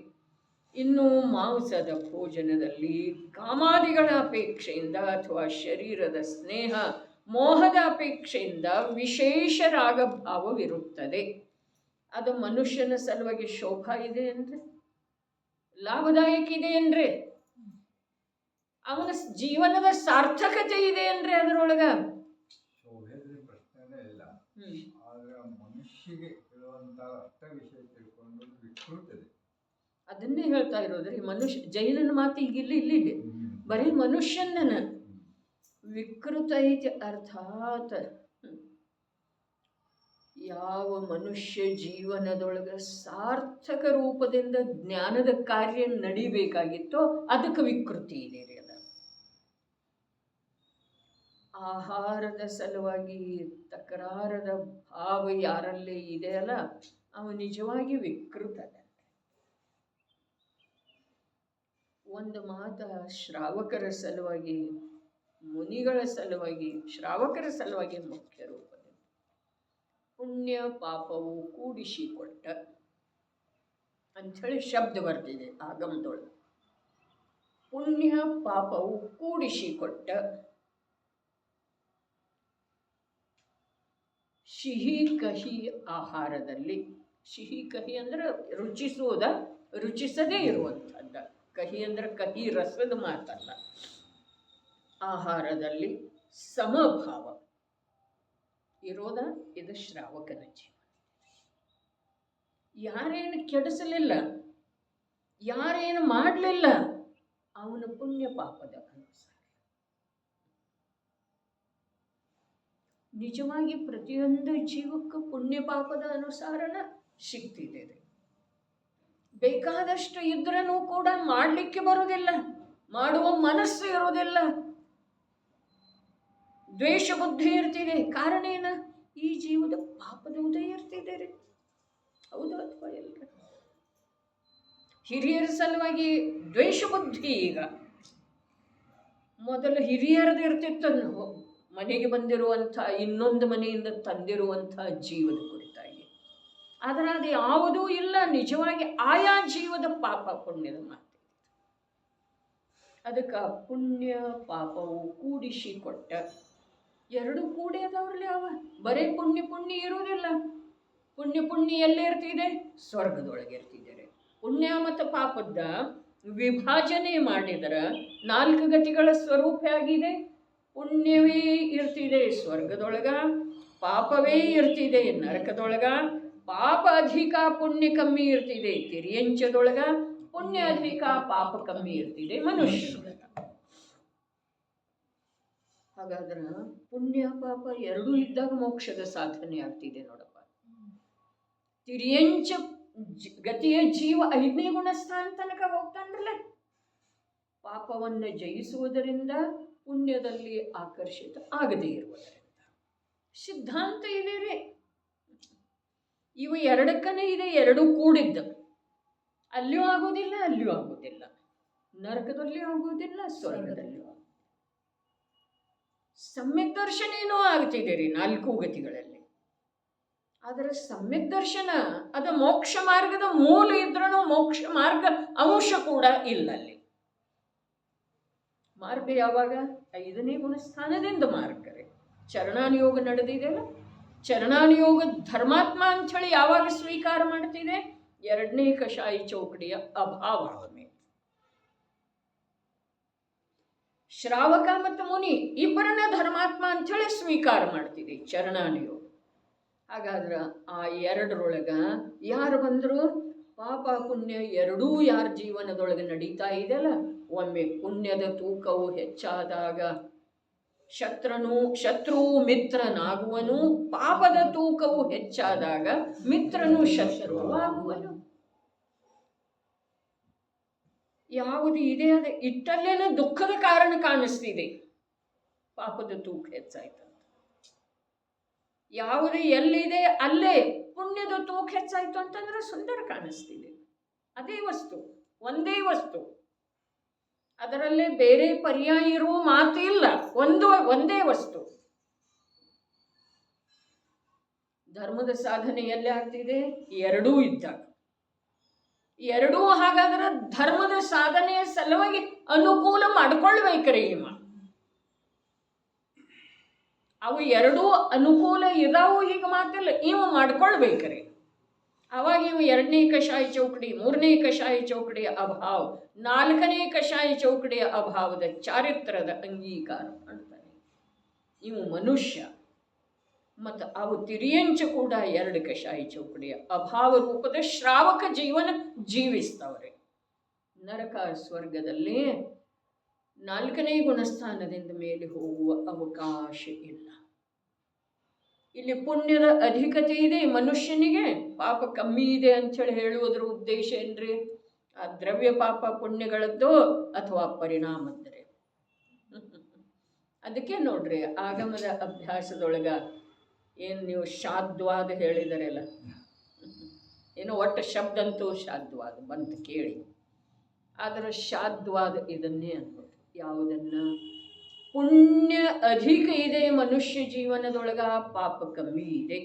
Speaker 1: ಇನ್ನು ಮಾಂಸದ ಭೋಜನದಲ್ಲಿ ಕಾಮಾದಿಗಳ ಅಪೇಕ್ಷೆಯಿಂದ ಅಥವಾ ಶರೀರದ ಸ್ನೇಹ ಮೋಹದ ಅಪೇಕ್ಷೆಯಿಂದ ವಿಶೇಷ ರಾಗಭಾವವಿರುತ್ತದೆ. ಅದು ಮನುಷ್ಯನ ಸಲುವಾಗಿ ಶೋಭಾ ಇದೆ ಅಂದರೆ, ಲಾಭದಾಯಕ ಇದೆ ಅಂದರೆ, ಅವನ ಜೀವನದ ಸಾರ್ಥಕತೆ ಇದೆ ಅಂದರೆ ಅದರೊಳಗ ಅದನ್ನೇ ಹೇಳ್ತಾ ಇರೋದ್ರಿ. ಮನುಷ್ಯ ಜೈನನ ಮಾತು ಈಗ ಇಲ್ಲಿ ಬರೀ ಮನುಷ್ಯನ ವಿಕೃತ ಐತಿ. ಅರ್ಥಾತ್ ಯಾವ ಮನುಷ್ಯ ಜೀವನದೊಳಗೆ ಸಾರ್ಥಕ ರೂಪದಿಂದ ಜ್ಞಾನದ ಕಾರ್ಯ ನಡಿಬೇಕಾಗಿತ್ತೋ ಅದಕ್ಕೆ ವಿಕೃತಿ ಇದೆ ರೀ. ಅದ ಆಹಾರದ ಸಲುವಾಗಿ ತಕರಾರದ ಭಾವ ಯಾರಲ್ಲೇ ಇದೆಯಲ್ಲ ಅವ ನಿಜವಾಗಿ ವಿಕೃತ. ಒಂದು ಮಾತ ಶ್ರಾವಕರ ಸಲುವಾಗಿ, ಮುನಿಗಳ ಸಲುವಾಗಿ, ಶ್ರಾವಕರ ಸಲುವಾಗಿ ಮುಖ್ಯ ರೂಪದಲ್ಲಿ ಪುಣ್ಯ ಪಾಪವು ಕೂಡಿಸಿಕೊಟ್ಟ ಅಂಥೇಳಿ ಶಬ್ದ ಬರ್ತಿದೆ ಆಗಮದೊಳಗೆ. ಪುಣ್ಯ ಪಾಪವು ಕೂಡಿಸಿಕೊಟ್ಟ ಸಿಹಿ ಕಹಿ ಆಹಾರದಲ್ಲಿ, ಸಿಹಿ ಕಹಿ ಅಂದ್ರೆ ರುಚಿಸುವುದ, ರುಚಿಸದೇ ಇರುವಂಥದ್ದ. ಕಹಿ ಅಂದ್ರೆ ಕಹಿ ರಸದ ಮಾತಲ್ಲ. ಆಹಾರದಲ್ಲಿ ಸಮಭಾವ ಇರೋದ ಇದು ಶ್ರಾವಕನ ಜೀವನ. ಯಾರೇನು ಕೆಡಿಸಲಿಲ್ಲ, ಯಾರೇನು ಮಾಡಲಿಲ್ಲ, ಅವನ ಪುಣ್ಯ ಪಾಪದ ಅನುಸಾರ. ನಿಜವಾಗಿ ಪ್ರತಿಯೊಂದು ಜೀವಕ್ಕೂ ಪುಣ್ಯ ಪಾಪದ ಅನುಸಾರನ ಸಿಗ್ತಿದೆ. ಬೇಕಾದಷ್ಟು ಇದ್ರೂ ಕೂಡ ಮಾಡಲಿಕ್ಕೆ ಬರೋದಿಲ್ಲ, ಮಾಡುವ ಮನಸ್ಸು ಇರೋದಿಲ್ಲ. ದ್ವೇಷ ಬುದ್ಧಿ ಇರ್ತಿದೆ. ಕಾರಣ ಏನ? ಈ ಜೀವದ ಪಾಪದ ಉದಯ ಇರ್ತಿದೆ ರೀ. ಹೌದು ಅಥವಾ ಇಲ್ಲ? ಹಿರಿಯರ ಸಲುವಾಗಿ ದ್ವೇಷ ಬುದ್ಧಿ. ಈಗ ಮೊದಲು ಹಿರಿಯರದು ಇರ್ತಿತ್ತು, ಮನೆಗೆ ಬಂದಿರುವಂಥ ಇನ್ನೊಂದು ಮನೆಯಿಂದ ತಂದಿರುವಂಥ ಜೀವದ ಕುರಿತಾಗಿ. ಆದರೆ ಅದು ಯಾವುದೂ ಇಲ್ಲ. ನಿಜವಾಗಿ ಆಯಾ ಜೀವದ ಪಾಪ ಪುಣ್ಯದ ಮಾತು. ಅದಕ್ಕೆ ಪುಣ್ಯ ಪಾಪವು ಕೂಡಿಸಿ ಕೊಟ್ಟ. ಎರಡು ಕೂಡಿ ಅದಾವ್ರಲ್ಲಿ. ಅವ ಬರೀ ಪುಣ್ಯ ಪುಣ್ಯ ಇರುವುದಿಲ್ಲ. ಪುಣ್ಯ ಎಲ್ಲೇ ಇರ್ತಿದೆ? ಸ್ವರ್ಗದೊಳಗೆ ಇರ್ತಿದ್ದಾರೆ. ಪುಣ್ಯ ಮತ್ತು ಪಾಪದ ವಿಭಾಜನೆ ಮಾಡಿದರೆ 4 ಗತಿಗಳ ಸ್ವರೂಪ ಆಗಿದೆ. ಪುಣ್ಯವೇ ಇರ್ತಿದೆ ಸ್ವರ್ಗದೊಳಗ, ಪಾಪವೇ ಇರ್ತಿದೆ ನರಕದೊಳಗ. ಪಾಪ ಅಧಿಕ ಪುಣ್ಯ ಕಮ್ಮಿ ಇರ್ತಿದೆ ತಿರಿಯಂಚದೊಳಗ, ಪುಣ್ಯ ಅಧಿಕ ಪಾಪ ಕಮ್ಮಿ ಇರ್ತಿದೆ ಮನುಷ್ಯ. ಹಾಗಾದ್ರೆ ಪುಣ್ಯ ಪಾಪ ಎರಡೂ ಇದ್ದಾಗ ಮೋಕ್ಷದ ಸಾಧನೆ ಆಗ್ತಿದೆ ನೋಡಪ್ಪ. ತಿರಿಯಂಚ ಗತಿಯ ಜೀವ 5ನೇ ಗುಣಸ್ಥಾನ ತನಕ ಹೋಗ್ತಾನಲ್ಲ. ಪಾಪವನ್ನು ಜಯಿಸುವುದರಿಂದ, ಪುಣ್ಯದಲ್ಲಿ ಆಕರ್ಷಿತ ಆಗದೇ ಇರುವುದರಿಂದ. ಸಿದ್ಧಾಂತ ಇದೆ ರೀ. ಇವು ಎರಡಕ್ಕನೇ ಇದೆ, ಎರಡೂ ಕೂಡಿದ್ದ. ಅಲ್ಲಿಯೂ ಆಗೋದಿಲ್ಲ, ಅಲ್ಲಿಯೂ ಆಗೋದಿಲ್ಲ. ನರಕದಲ್ಲಿಯೂ ಆಗೋದಿಲ್ಲ, ಸ್ವರ್ಗದಲ್ಲಿಯೂ ಆಗೋದಿಲ್ಲ. ಸಮ್ಯಕ್ ದರ್ಶನೇನೂ ಆಗ್ತಿದೆ ರೀ 4 ಗತಿಗಳಲ್ಲಿ. ಆದರೆ ಸಮ್ಯಕ್ ದರ್ಶನ ಅದು ಮೋಕ್ಷ ಮಾರ್ಗದ ಮೂಲ ಇದ್ರೂ ಮೋಕ್ಷ ಮಾರ್ಗ ಅಂಶ ಕೂಡ ಇಲ್ಲ ಅಲ್ಲಿ. ಮಾರ್ಗ ಯಾವಾಗ? 5ನೇ ಗುಣಸ್ಥಾನದಿಂದ ಮಾರ್ಗ ರೀ. ಚರಣಾನುಯೋಗ ನಡೆದಿದೆಯಲ್ಲ, ಚರಣಾನುಯೋಗ ಧರ್ಮಾತ್ಮ ಅಂಥೇಳಿ ಯಾವಾಗ ಸ್ವೀಕಾರ ಮಾಡ್ತಿದೆ? 2ನೇ ಕಷಾಯಿ ಚೌಕಡಿಯ ಅಭಾವ ಮೇಲೆ. ಶ್ರಾವಕ ಮತ್ತು ಮುನಿ ಇಬ್ಬರನ್ನ ಧರ್ಮಾತ್ಮ ಅಂಥೇಳಿ ಸ್ವೀಕಾರ ಮಾಡ್ತಿದೆ ಚರಣಾನುಯೋಗ. ಹಾಗಾದ್ರೆ ಆ 2ರೊಳಗ ಯಾರು ಬಂದರು? ಪಾಪ ಪುಣ್ಯ ಎರಡೂ ಯಾರ ಜೀವನದೊಳಗೆ ನಡೀತಾ ಇದೆಯಲ್ಲ, ಒಮ್ಮೆ ಪುಣ್ಯದ ತೂಕವು ಹೆಚ್ಚಾದಾಗ ಶತ್ರು ಮಿತ್ರನಾಗುವನು, ಪಾಪದ ತೂಕವು ಹೆಚ್ಚಾದಾಗ ಮಿತ್ರನು ಶತ್ರುವಾಗುವನು. ಯಾವುದು ಇದೆ ಅದೇ ಇಟ್ಟಲ್ಲೇನ ದುಃಖದ ಕಾರಣ ಕಾಣಿಸ್ತಿದೆ. ಪಾಪದ ತೂಕ ಹೆಚ್ಚಾಯ್ತು. ಯಾವುದು ಎಲ್ಲಿದೆ ಅಲ್ಲೇ ಪುಣ್ಯದ ತೂಕ ಹೆಚ್ಚಾಯ್ತು ಅಂತಂದ್ರೆ ಸುಂದರ ಕಾಣಿಸ್ತಿದೆ. ಅದೇ ವಸ್ತು, ಒಂದೇ ವಸ್ತು. ಅದರಲ್ಲೇ ಬೇರೆ ಪರ್ಯಾಯ ಇರುವ ಮಾತು ಇಲ್ಲ. ಒಂದೇ ವಸ್ತು. ಧರ್ಮದ ಸಾಧನೆ ಎಲ್ಲಿ ಆಗ್ತಿದೆ? ಎರಡೂ ಇದ್ದಾಗ. ಎರಡೂ ಹಾಗಾದ್ರೆ ಧರ್ಮದ ಸಾಧನೆಯ ಸಲುವಾಗಿ ಅನುಕೂಲ ಮಾಡ್ಕೊಳ್ಬೇಕ್ರಿ ಇವ. ಅವು ಎರಡೂ ಅನುಕೂಲ ಇದಾವು, ಈಗ ಮಾತಿಲ್ಲ. ಇವು ಮಾಡ್ಕೊಳ್ಬೇಕ್ರಿ. ಅವಾಗ ಇವು 2ನೇ ಕಷಾಯ ಚೌಕಡಿ, 3ನೇ ಕಷಾಯ ಚೌಕಡಿಯ ಅಭಾವ, 4ನೇ ಕಷಾಯ ಚೌಕಡಿಯ ಅಭಾವದ ಚಾರಿತ್ರದ ಅಂಗೀಕಾರ ಮಾಡ್ತಾನೆ ಇವು ಮನುಷ್ಯ. ಮತ್ತು ಅವು ತಿರಿಯಂಚ ಕೂಡ 2 ಕಷಾಯ ಚೌಕಡಿಯ ಅಭಾವ ರೂಪದ ಶ್ರಾವಕ ಜೀವನ ಜೀವಿಸ್ತವ್ರೆ. ನರಕ ಸ್ವರ್ಗದಲ್ಲಿ 4ನೇ ಗುಣಸ್ಥಾನದಿಂದ ಮೇಲೆ ಹೋಗುವ ಅವಕಾಶ ಇಲ್ಲ. ಇಲ್ಲಿ ಪುಣ್ಯದ ಅಧಿಕತೆ ಇದೆ ಮನುಷ್ಯನಿಗೆ, ಪಾಪ ಕಮ್ಮಿ ಇದೆ ಅಂಥೇಳಿ ಹೇಳುವುದರ ಉದ್ದೇಶ ಏನ್ರಿ? ಆ ದ್ರವ್ಯ ಪಾಪ ಪುಣ್ಯಗಳದ್ದು ಅಥವಾ ಪರಿಣಾಮದ್ದರೆ. ಅದಕ್ಕೆ ನೋಡ್ರಿ ಆಗಮದ ಅಭ್ಯಾಸದೊಳಗ ಏನು ನೀವು ಶಾದ್ವಾದ ಹೇಳಿದಾರಲ್ಲ, ಏನೋ ಒಟ್ಟು ಶಬ್ದ ಅಂತೂ ಶಾದ್ವಾದ ಬಂತು ಕೇಳಿ. ಆದರೆ ಶಾದ್ವಾದ ಇದನ್ನೇ ಅನ್ಬೋದು. ಯಾವುದನ್ನ? ಪುಣ್ಯ ಅಧಿಕ ಇದೆ ಮನುಷ್ಯ ಜೀವನದೊಳಗ, ಪಾಪ ಕಮ್ಮಿ ಇದೆ.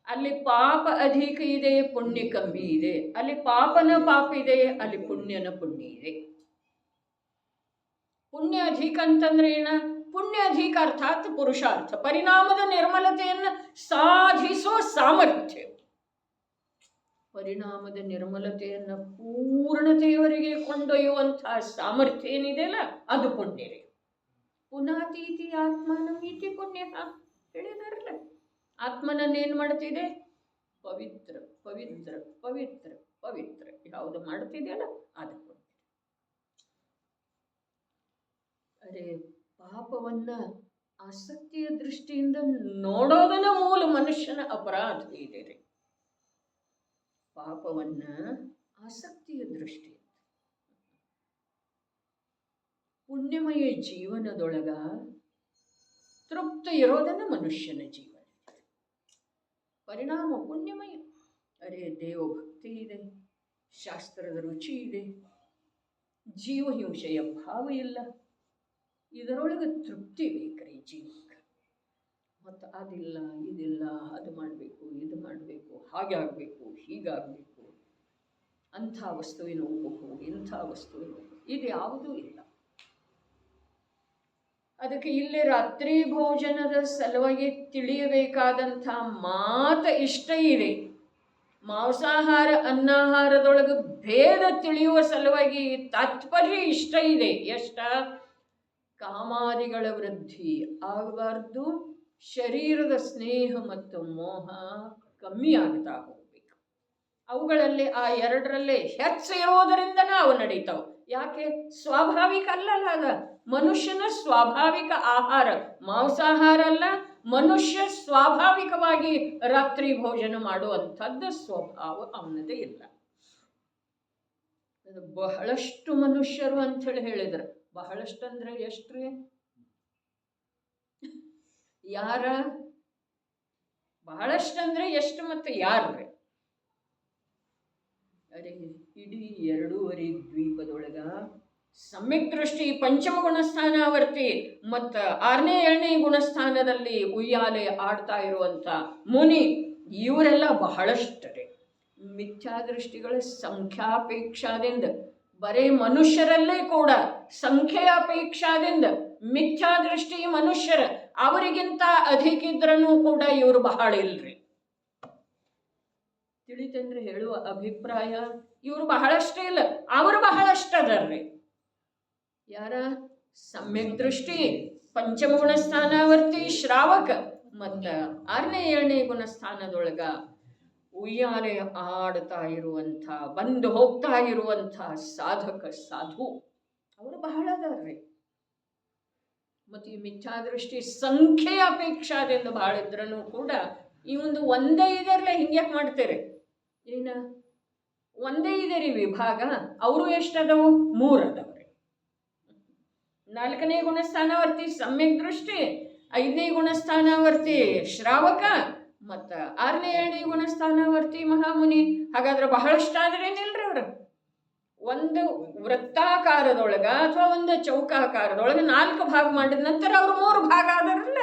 Speaker 1: ಅಲ್ಲಿ ಪಾಪ ಅಧಿಕ ಇದೆ, ಪುಣ್ಯ ಕಮ್ಮಿ ಇದೆ. ಅಲ್ಲಿ ಪಾಪನ ಪಾಪ ಇದೆ, ಅಲ್ಲಿ ಪುಣ್ಯನ ಪುಣ್ಯ ಇದೆ. ಪುಣ್ಯ ಅಧಿಕ ಅಂತಂದ್ರೆ ಏನ? ಪುಣ್ಯ ಅಧಿಕ ಅರ್ಥಾತ್ ಪುರುಷಾರ್ಥ, ಪರಿಣಾಮದ ನಿರ್ಮಲತೆಯನ್ನು ಸಾಧಿಸುವ ಸಾಮರ್ಥ್ಯ. ಪರಿಣಾಮದ ನಿರ್ಮಲತೆಯನ್ನು ಪೂರ್ಣತೆಯವರೆಗೆ ಕೊಂಡೊಯ್ಯುವಂತಹ ಸಾಮರ್ಥ್ಯ ಏನಿದೆಯಲ್ಲ, ಅದು ಪುಣ್ಯ ರೀ. ಪುನಾತೀತಿ ಆತ್ಮನಮೀತಿ ಪುಣ್ಯ ಹೇಳಿದಾರಲ್ಲ. ಆತ್ಮನನ್ನೇನು ಮಾಡ್ತಿದೆ? ಪವಿತ್ರ ಪವಿತ್ರ ಪವಿತ್ರ ಪವಿತ್ರ ಯಾವುದು ಮಾಡ್ತಿದೆಯಲ್ಲ ಅದು ಪುಣ್ಯ. ಅರೆ ಪಾಪವನ್ನ ಆಸಕ್ತಿಯ ದೃಷ್ಟಿಯಿಂದ ನೋಡೋದನ್ನ ಮೂಲ ಮನುಷ್ಯನ ಅಪರಾಧ ಇದೆ ರೀ. ಪಾಪವನ್ನ ಆಸಕ್ತಿಯ ದೃಷ್ಟಿ. ಪುಣ್ಯಮಯ ಜೀವನದೊಳಗ ತೃಪ್ತ ಇರೋದನ್ನು ಮನುಷ್ಯನ ಜೀವನ. ಪರಿಣಾಮ ಪುಣ್ಯಮಯ. ಅರೆ ದೇವಭಕ್ತಿ ಇದೆ, ಶಾಸ್ತ್ರದ ರುಚಿ ಇದೆ, ಜೀವಹಿಂಸೆಯ ಭಾವ ಇಲ್ಲ, ಇದರೊಳಗೆ ತೃಪ್ತಿ ಬೇಕ್ರಿ ಜೀವಕ್ಕೆ. ಮತ್ತು ಅದಿಲ್ಲ ಇದಿಲ್ಲ, ಅದು ಮಾಡಬೇಕು ಇದು ಮಾಡಬೇಕು, ಹಾಗೆ ಆಗಬೇಕು ಹೀಗಾಗಬೇಕು, ಅಂಥ ವಸ್ತುವಿನ ಉಪಭೋಗ ಇಂಥ ವಸ್ತುವಿನ ಇದು ಯಾವುದೂ ಇಲ್ಲ. ಅದಕ್ಕೆ ಇಲ್ಲಿ ರಾತ್ರಿ ಭೋಜನದ ಸಲುವಾಗಿ ತಿಳಿಯಬೇಕಾದಂಥ ಮಾತು ಇಷ್ಟ ಇದೆ. ಮಾಂಸಾಹಾರ ಅನ್ನಾಹಾರದೊಳಗೆ ಭೇದ ತಿಳಿಯುವ ಸಲುವಾಗಿ ತಾತ್ಪರ್ಯ ಇಷ್ಟ ಇದೆ. ಎಷ್ಟ? ಕಾಮಾದಿಗಳ ವೃದ್ಧಿ ಆಗಬಾರ್ದು, ಶರೀರದ ಸ್ನೇಹ ಮತ್ತು ಮೋಹ ಕಮ್ಮಿ ಆಗ್ತಾ ಹೋಗ್ಬೇಕು. ಅವುಗಳಲ್ಲಿ ಆ ಎರಡರಲ್ಲೇ ಹೆಚ್ಚಿರೋದರಿಂದ ನಾವು ನಡೀತಾವೆ. ಯಾಕೆ? ಸ್ವಾಭಾವಿಕ ಅಲ್ಲಲ್ಲ. ಅದ ಮನುಷ್ಯನ ಸ್ವಾಭಾವಿಕ ಆಹಾರ ಮಾಂಸಾಹಾರ ಅಲ್ಲ. ಮನುಷ್ಯ ಸ್ವಾಭಾವಿಕವಾಗಿ ರಾತ್ರಿ ಭೋಜನ ಮಾಡುವಂಥದ್ದು ಸ್ವಭಾವ ಅವನದೇ ಇಲ್ಲ. ಬಹಳಷ್ಟು ಮನುಷ್ಯರು ಅಂಥೇಳಿ ಹೇಳಿದ್ರು. ಬಹಳಷ್ಟು ಅಂದ್ರೆ ಎಷ್ಟ್ರಿ? ಯಾರ? ಬಹಳಷ್ಟಂದ್ರೆ ಎಷ್ಟು ಮತ್ತು ಯಾರ್ರಿ? ಅರೆ ಇಡೀ 2.5 ದ್ವೀಪದೊಳಗ ಸಮ್ಯಕ್ ದೃಷ್ಟಿ ಪಂಚಮ ಗುಣಸ್ಥಾನಾವರ್ತಿ ಮತ್ತು 6ನೇ 7ನೇ ಗುಣಸ್ಥಾನದಲ್ಲಿ ಉಯ್ಯಾಲೆ ಆಡ್ತಾ ಇರುವಂಥ ಮುನಿ ಇವರೆಲ್ಲ ಬಹಳಷ್ಟರೆ. ಮಿಥ್ಯಾದೃಷ್ಟಿಗಳ ಸಂಖ್ಯಾಪೇಕ್ಷಾದಿಂದ ಬರೇ ಮನುಷ್ಯರಲ್ಲೇ ಕೂಡ ಸಂಖ್ಯೆಯಾಪೇಕ್ಷಾದಿಂದ ಮಿಥ್ಯಾದೃಷ್ಟಿ ಮನುಷ್ಯರ ಅವರಿಗಿಂತ ಅಧಿಕಿದ್ರೂ ಕೂಡ ಇವರು ಬಹಳ ಇಲ್ರಿ. ತಿಳಿತಂದ್ರೆ ಹೇಳುವ ಅಭಿಪ್ರಾಯ ಇವರು ಬಹಳಷ್ಟೇ ಇಲ್ಲ, ಅವರು ಬಹಳಷ್ಟದರ್ರಿ. ಯಾರ? ಸಮ್ಯಕ್ ದೃಷ್ಟಿ ಪಂಚಮ ಗುಣಸ್ಥಾನಾವರ್ತಿ ಶ್ರಾವಕ ಮತ್ತು 6ನೇ 7ನೇ ಗುಣಸ್ಥಾನದೊಳಗ ಉಯ್ಯಾಲೆ ಆಡ್ತಾ ಇರುವಂಥ ಬಂದು ಹೋಗ್ತಾ ಇರುವಂಥ ಸಾಧಕ ಸಾಧು ಅವರು ಬಹಳ ಅದಾರ್ರಿ. ಮತ್ತು ಈ ಮಿಥ್ಯಾದೃಷ್ಟಿ ಸಂಖ್ಯೆಯ ಅಪೇಕ್ಷಾದಿಂದ ಬಹಳ ಇದ್ರೂ ಕೂಡ ಈ ಒಂದು ಒಂದೇ ಇದರಲ್ಲೇ ಹಿಂಗ್ಯಾಕೆ ಮಾಡ್ತೇರೆ? ಏನ ಒಂದೇ ಇದೆ ರೀ ವಿಭಾಗ. ಅವರು ಎಷ್ಟದವು? 3 ಅದಾವ್ರಿ. 4ನೇ ಗುಣಸ್ಥಾನವರ್ತಿ ಸಮ್ಯಕ್ ದೃಷ್ಟಿ, 5ನೇ ಗುಣಸ್ಥಾನವರ್ತಿ ಶ್ರಾವಕ ಮತ್ತು 6ನೇ 7ನೇ ಗುಣಸ್ಥಾನವರ್ತಿ ಮಹಾಮುನಿ. ಹಾಗಾದ್ರೆ ಬಹಳಷ್ಟಾದ್ರೇನಿಲ್ರಿ ಅವರು. ಒಂದು ವೃತ್ತಾಕಾರದೊಳಗ ಅಥವಾ ಒಂದು ಚೌಕಾಕಾರದೊಳಗೆ 4 ಭಾಗ ಮಾಡಿದ ನಂತರ ಅವರು 3 ಭಾಗ ಆದರಲ್ಲ.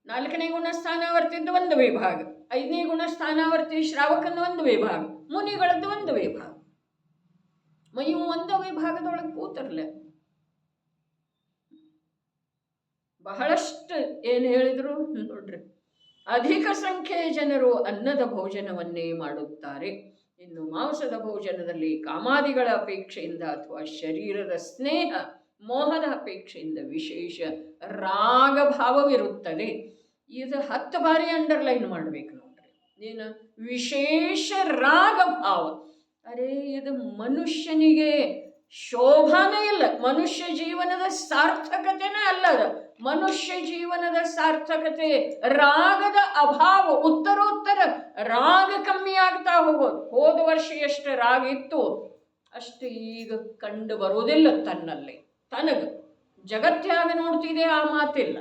Speaker 1: 4ನೇ ಗುಣಸ್ಥಾನಾವರ್ತಿದ್ದು ಒಂದು ವಿಭಾಗ, 5ನೇ ಗುಣಸ್ಥಾನಾವರ್ತಿ ಶ್ರಾವಕನ ಒಂದು ವಿಭಾಗ, ಮುನಿಗಳದ್ದು ಒಂದು ವಿಭಾಗ. ಇವು ಒಂದು ವಿಭಾಗದೊಳಗೆ ಕೂತರ್ಲೆ. ಬಹಳಷ್ಟು ಏನು ಹೇಳಿದ್ರು ನೋಡ್ರಿ. ಅಧಿಕ ಸಂಖ್ಯೆಯ ಜನರು ಅನ್ನದ ಭೋಜನವನ್ನೇ ಮಾಡುತ್ತಾರೆ. ಇನ್ನು ಮಾಂಸದ ಭೋಜನದಲ್ಲಿ ಕಾಮಾದಿಗಳ ಅಪೇಕ್ಷೆಯಿಂದ ಅಥವಾ ಶರೀರದ ಸ್ನೇಹ ಮೋಹದ ಅಪೇಕ್ಷೆಯಿಂದ ವಿಶೇಷ ರಾಗಭಾವವಿರುತ್ತದೆ. ಇದು 10 ಬಾರಿ ಅಂಡರ್ಲೈನ್ ಮಾಡ್ಬೇಕು ನೋಡ್ರಿ. ಏನು? ವಿಶೇಷ ರಾಗಭಾವ. ಅರೆ ಇದು ಮನುಷ್ಯನಿಗೆ ಶೋಭಾನೇ ಇಲ್ಲ, ಮನುಷ್ಯ ಜೀವನದ ಸಾರ್ಥಕತೆನೇ ಅಲ್ಲದ. ಮನುಷ್ಯ ಜೀವನದ ಸಾರ್ಥಕತೆ ರಾಗದ ಅಭಾವ. ಉತ್ತರೋತ್ತರ ರಾಗ ಕಮ್ಮಿ ಆಗ್ತಾ ಹೋಗೋದು. ಹೋದ ವರ್ಷ ಎಷ್ಟು ರಾಗ ಇತ್ತು ಅಷ್ಟು ಈಗ ಕಂಡು ಬರೋದಿಲ್ಲ ತನ್ನಲ್ಲಿ. ತನಗ ಜಗತ್ತ್ಯಾಗ ನೋಡ್ತಿದೆ ಆ ಮಾತಿಲ್ಲ.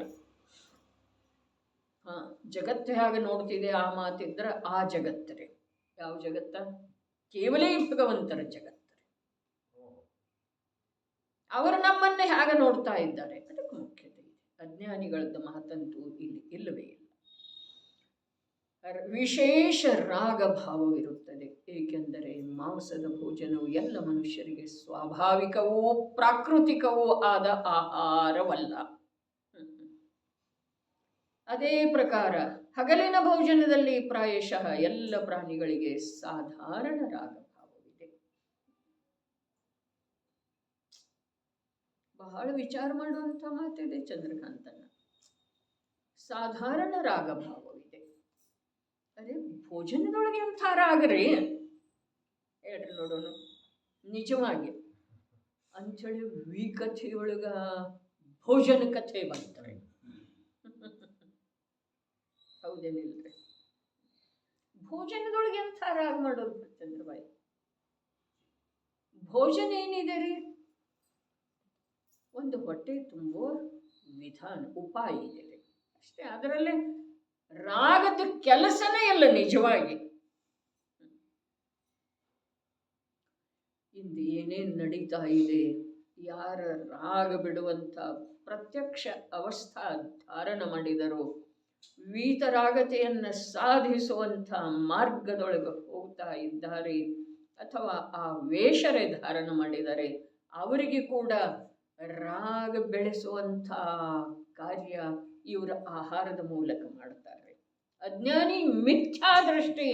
Speaker 1: ಜಗತ್ತ್ಯಾಗ ನೋಡ್ತಿದೆ ಆ ಮಾತಿದ್ರೆ ಆ ಜಗತ್ತರೆ. ಯಾವ ಜಗತ್ತ? ಕೇವಲ ಭಗವಂತರ ಜಗತ್ತರೆ. ಅವರು ನಮ್ಮನ್ನೇ ಹೇಗೆ ನೋಡ್ತಾ ಇದ್ದಾರೆ ಅದಕ್ಕೆ ಮುಖ್ಯತೆ ಇದೆ. ಅಜ್ಞಾನಿಗಳದ್ದು ಮಾತಂತೂ ಇಲ್ಲಿ ಇಲ್ಲವೇ ಇಲ್ಲ. ವಿಶೇಷ ರಾಗಭಾವವಿರುತ್ತದೆ. ಏಕೆಂದರೆ ಮಾಂಸದ ಭೋಜನವು ಎಲ್ಲ ಮನುಷ್ಯರಿಗೆ ಸ್ವಾಭಾವಿಕವೂ ಪ್ರಾಕೃತಿಕವೂ ಆದ ಆಹಾರವಲ್ಲ. ಅದೇ ಪ್ರಕಾರ ಹಗಲಿನ ಭೋಜನದಲ್ಲಿ ಪ್ರಾಯಶಃ ಎಲ್ಲ ಪ್ರಾಣಿಗಳಿಗೆ ಸಾಧಾರಣ ರಾಗಭಾವವಿದೆ. ಬಹಳ ವಿಚಾರ ಮಾಡುವಂಥ ಮಾತಿದೆ ಚಂದ್ರಕಾಂತನ. ಸಾಧಾರಣ ರಾಗಭಾವವಿದೆ. ಅದೇ ಭೋಜನದೊಳಗೆ ಎಂಥ ರಾಗರಿ ಹೇಳ್ರಿ ನೋಡೋಣ. ನಿಜವಾಗಿ ಅಂಥೇಳಿ ವಿಕಥೆಯೊಳಗ ಭೋಜನ ಕಥೆ ಬಂತಾರೆ. ಹೌದೇನಿಲ್ರಿ? ಭೋಜನದೊಳಗೆ ಎಂಥ ರಾಗ ಮಾಡೋದು ಚಂದ್ರಬಾಯಿ? ಭೋಜನ ಏನಿದೆ ರೀ? ಒಂದು ಹೊಟ್ಟೆ ತುಂಬೋ ವಿಧಾನ ಉಪಾಯ ಇದೆ ಅಷ್ಟೇ. ಅದರಲ್ಲೇ ರಾಗದ ಕೆಲಸನೇ ಇಲ್ಲ ನಿಜವಾಗಿ. ಇಂದು ಏನೇನು ನಡೀತಾ ಇದೆ, ಯಾರ ರಾಗ ಬಿಡುವಂಥ ಪ್ರತ್ಯಕ್ಷ ಅವಸ್ಥಾ ಧಾರಣ ಮಾಡಿದರೋ, ವೀತರಾಗತೆಯನ್ನು ಸಾಧಿಸುವಂಥ ಮಾರ್ಗದೊಳಗೆ ಹೋಗ್ತಾ ಇದ್ದಾರೆ, ಅಥವಾ ಆ ವೇಷರೇ ಧಾರಣ ಮಾಡಿದ್ದಾರೆ, ಅವರಿಗೆ ಕೂಡ ರಾಗ ಬೆಳೆಸುವಂಥ ಕಾರ್ಯ ಇವರ ಆಹಾರದ ಮೂಲಕ ಮಾಡ್ತಾರೆ. ಅಜ್ಞಾನಿ ಮಿಥ್ಯಾದೃಷ್ಟಿ